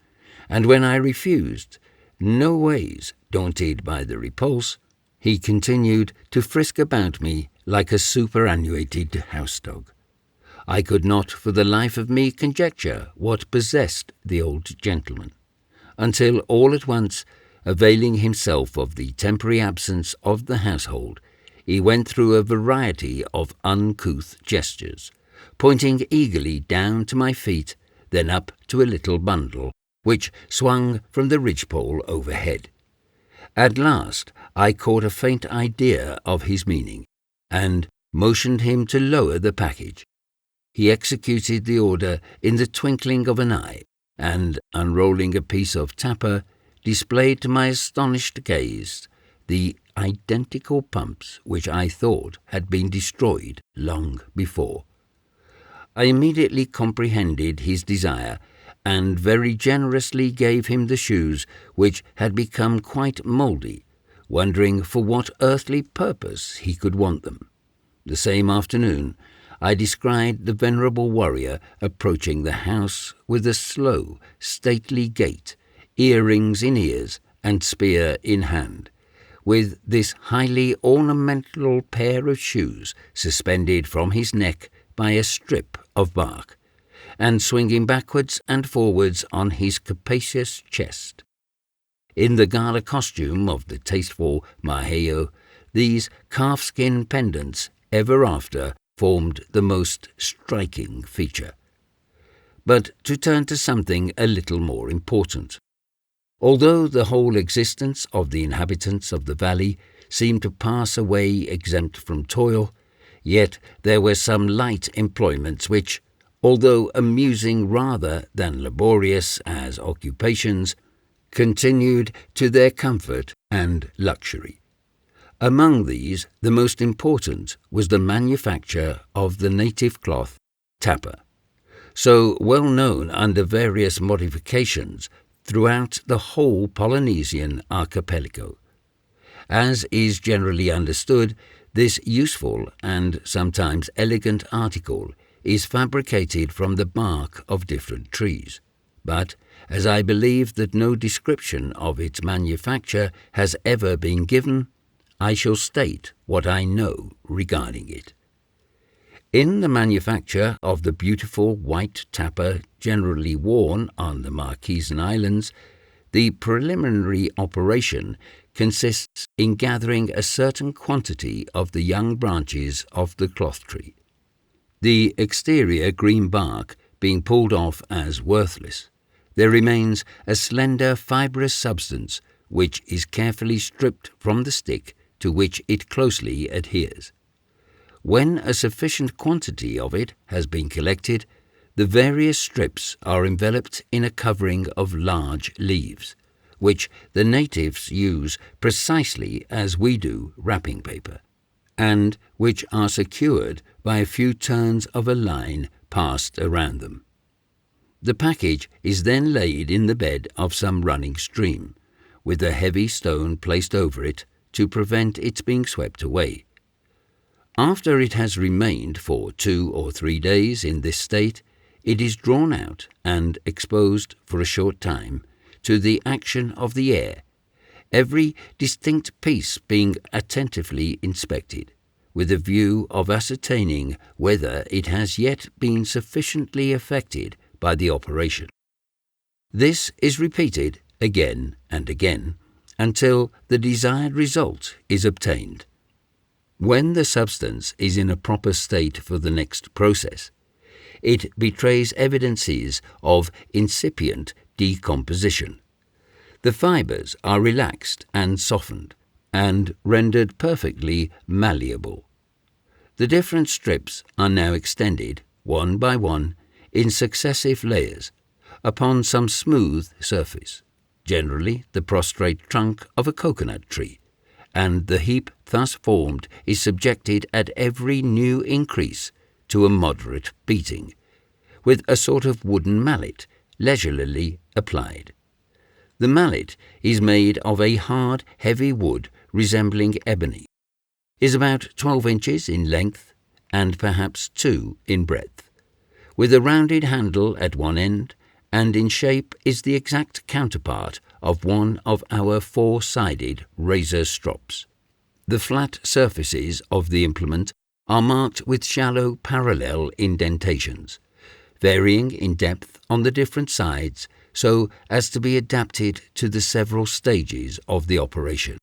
and when I refused, no ways daunted by the repulse, he continued to frisk about me like a superannuated house dog. I could not for the life of me conjecture what possessed the old gentleman, until all at once, availing himself of the temporary absence of the household, he went through a variety of uncouth gestures, pointing eagerly down to my feet, then up to a little bundle, which swung from the ridgepole overhead. At last I caught a faint idea of his meaning, and motioned him to lower the package. He executed the order in the twinkling of an eye, and, unrolling a piece of tappa, displayed to my astonished gaze the identical pumps which I thought had been destroyed long before. I immediately comprehended his desire, and very generously gave him the shoes, which had become quite mouldy, wondering for what earthly purpose he could want them. The same afternoon I descried the venerable warrior approaching the house with a slow, stately gait, earrings in ears, and spear in hand, with this highly ornamental pair of shoes suspended from his neck by a strip of bark, and swinging backwards and forwards on his capacious chest. In the gala costume of the tasteful Mahayo, these calfskin pendants ever after formed the most striking feature. But to turn to something a little more important. Although the whole existence of the inhabitants of the valley seemed to pass away exempt from toil, yet there were some light employments which, although amusing rather than laborious as occupations, continued to their comfort and luxury. Among these, the most important was the manufacture of the native cloth, tappa, so well known under various modifications throughout the whole Polynesian archipelago. As is generally understood, This useful and sometimes elegant article is fabricated from the bark of different trees, but as I believe that no description of its manufacture has ever been given, I shall state what I know regarding it. In the manufacture of the beautiful white tapper generally worn on the Marquesan Islands, the preliminary operation consists in gathering a certain quantity of the young branches of the cloth tree, the exterior green bark being pulled off as worthless. There remains a slender fibrous substance which is carefully stripped from the stick to which it closely adheres. When a sufficient quantity of it has been collected, the various strips are enveloped in a covering of large leaves, which the natives use precisely as we do wrapping paper, and which are secured by a few turns of a line passed around them. The package is then laid in the bed of some running stream, with a heavy stone placed over it to prevent its being swept away. After it has remained for 2 or 3 days in this state, it is drawn out and exposed for a short time to the action of the air, every distinct piece being attentively inspected, with a view of ascertaining whether it has yet been sufficiently affected by the operation. This is repeated again and again until the desired result is obtained. When the substance is in a proper state for the next process, it betrays evidences of incipient decomposition. The fibers are relaxed and softened, and rendered perfectly malleable. The different strips are now extended, one by one, in successive layers, upon some smooth surface, generally the prostrate trunk of a coconut tree, and the heap thus formed is subjected at every new increase to a moderate beating, with a sort of wooden mallet leisurely applied. The mallet is made of a hard, heavy wood resembling ebony, is about 12 inches in length and perhaps 2 in breadth, with a rounded handle at one end, and in shape is the exact counterpart of one of our 4-sided razor strops. The flat surfaces of the implement are marked with shallow parallel indentations, varying in depth on the different sides so as to be adapted to the several stages of the operation.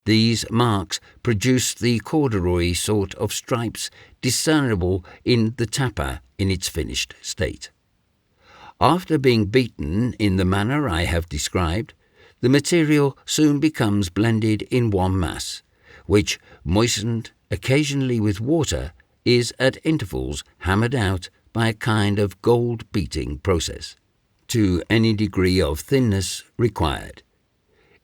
These marks produce the corduroy sort of stripes discernible in the tapper in its finished state. After being beaten in the manner I have described, the material soon becomes blended in one mass, which, moistened occasionally with water, is at intervals hammered out by a kind of gold-beating process, to any degree of thinness required.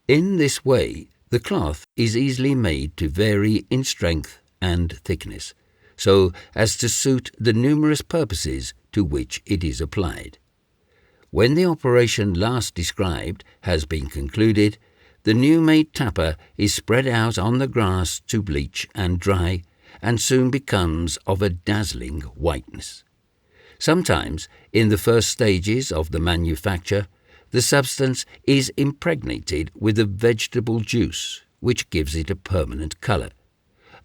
In this way, the cloth is easily made to vary in strength and thickness, so as to suit the numerous purposes to which it is applied. When the operation last described has been concluded, the new-made tapper is spread out on the grass to bleach and dry, and soon becomes of a dazzling whiteness. Sometimes, in the first stages of the manufacture, the substance is impregnated with a vegetable juice, which gives it a permanent colour.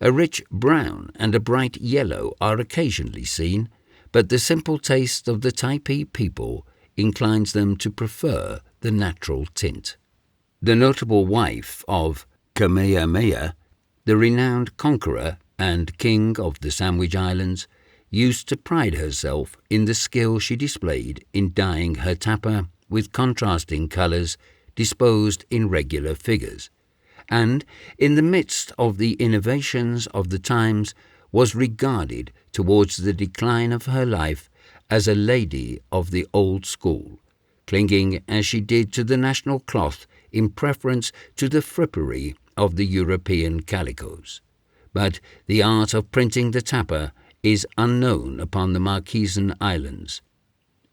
A rich brown and a bright yellow are occasionally seen, but the simple taste of the Typee people inclines them to prefer the natural tint. The notable wife of Kamehameha, the renowned conqueror and king of the Sandwich Islands, used to pride herself in the skill she displayed in dyeing her tapper with contrasting colours disposed in regular figures, and, in the midst of the innovations of the times, was regarded towards the decline of her life as a lady of the old school, clinging as she did to the national cloth in preference to the frippery of the European calicoes. But the art of printing the tapper is unknown upon the Marquesan Islands.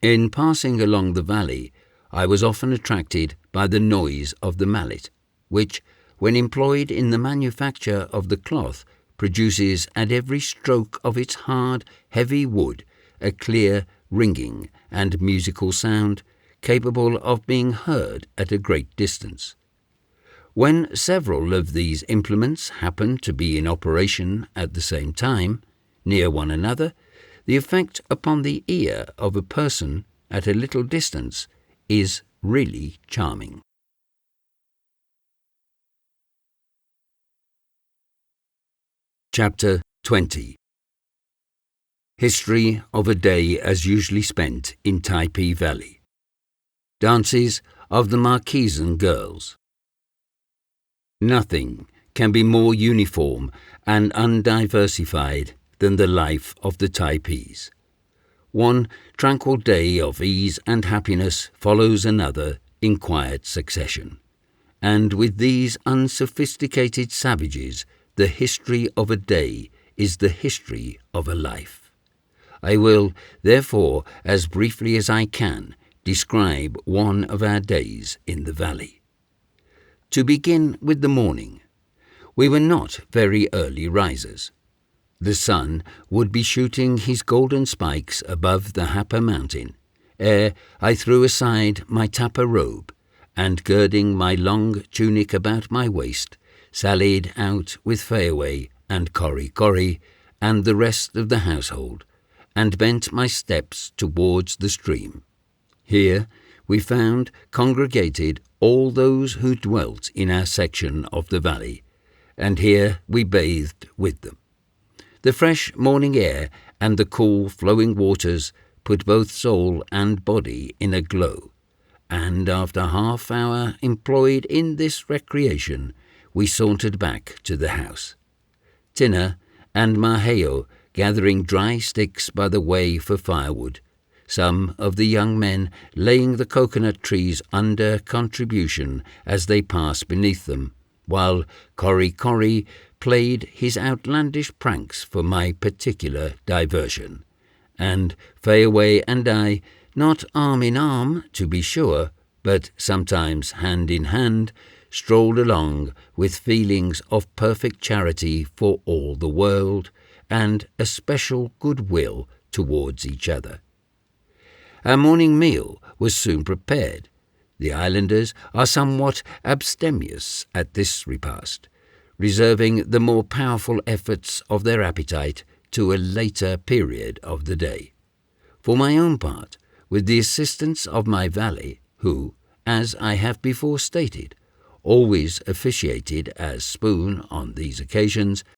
In passing along the valley, I was often attracted by the noise of the mallet, which, when employed in the manufacture of the cloth, produces at every stroke of its hard, heavy wood a clear, ringing and musical sound capable of being heard at a great distance. When several of these implements happen to be in operation at the same time, near one another, the effect upon the ear of a person at a little distance is really charming. Chapter 20. History of a day as usually spent in Typee Valley. Dances of the Marquesan girls. Nothing can be more uniform and undiversified than the life of the Typees. One tranquil day of ease and happiness follows another in quiet succession, and with these unsophisticated savages, the history of a day is the history of a life. I will, therefore, as briefly as I can, describe one of our days in the valley. To begin with the morning, we were not very early risers. The sun would be shooting his golden spikes above the Hapa mountain, ere I threw aside my tapa robe, and girding my long tunic about my waist, sallied out with Fayaway and Corry Corry and the rest of the household, and bent my steps towards the stream. Here we found congregated all those who dwelt in our section of the valley, and here we bathed with them. The fresh morning air and the cool flowing waters put both soul and body in a glow, and after half hour employed in this recreation, we sauntered back to the house. Tina and Maheo gathering dry sticks by the way for firewood, some of the young men laying the coconut trees under contribution as they passed beneath them, while Corry Corry played his outlandish pranks for my particular diversion, and Fayaway and I, not arm in arm to be sure, but sometimes hand in hand, strolled along with feelings of perfect charity for all the world and a special goodwill towards each other. Our morning meal was soon prepared. The islanders are somewhat abstemious at this repast, reserving the more powerful efforts of their appetite to a later period of the day. For my own part, with the assistance of my valet, who, as I have before stated, always officiated as spoon on these occasions,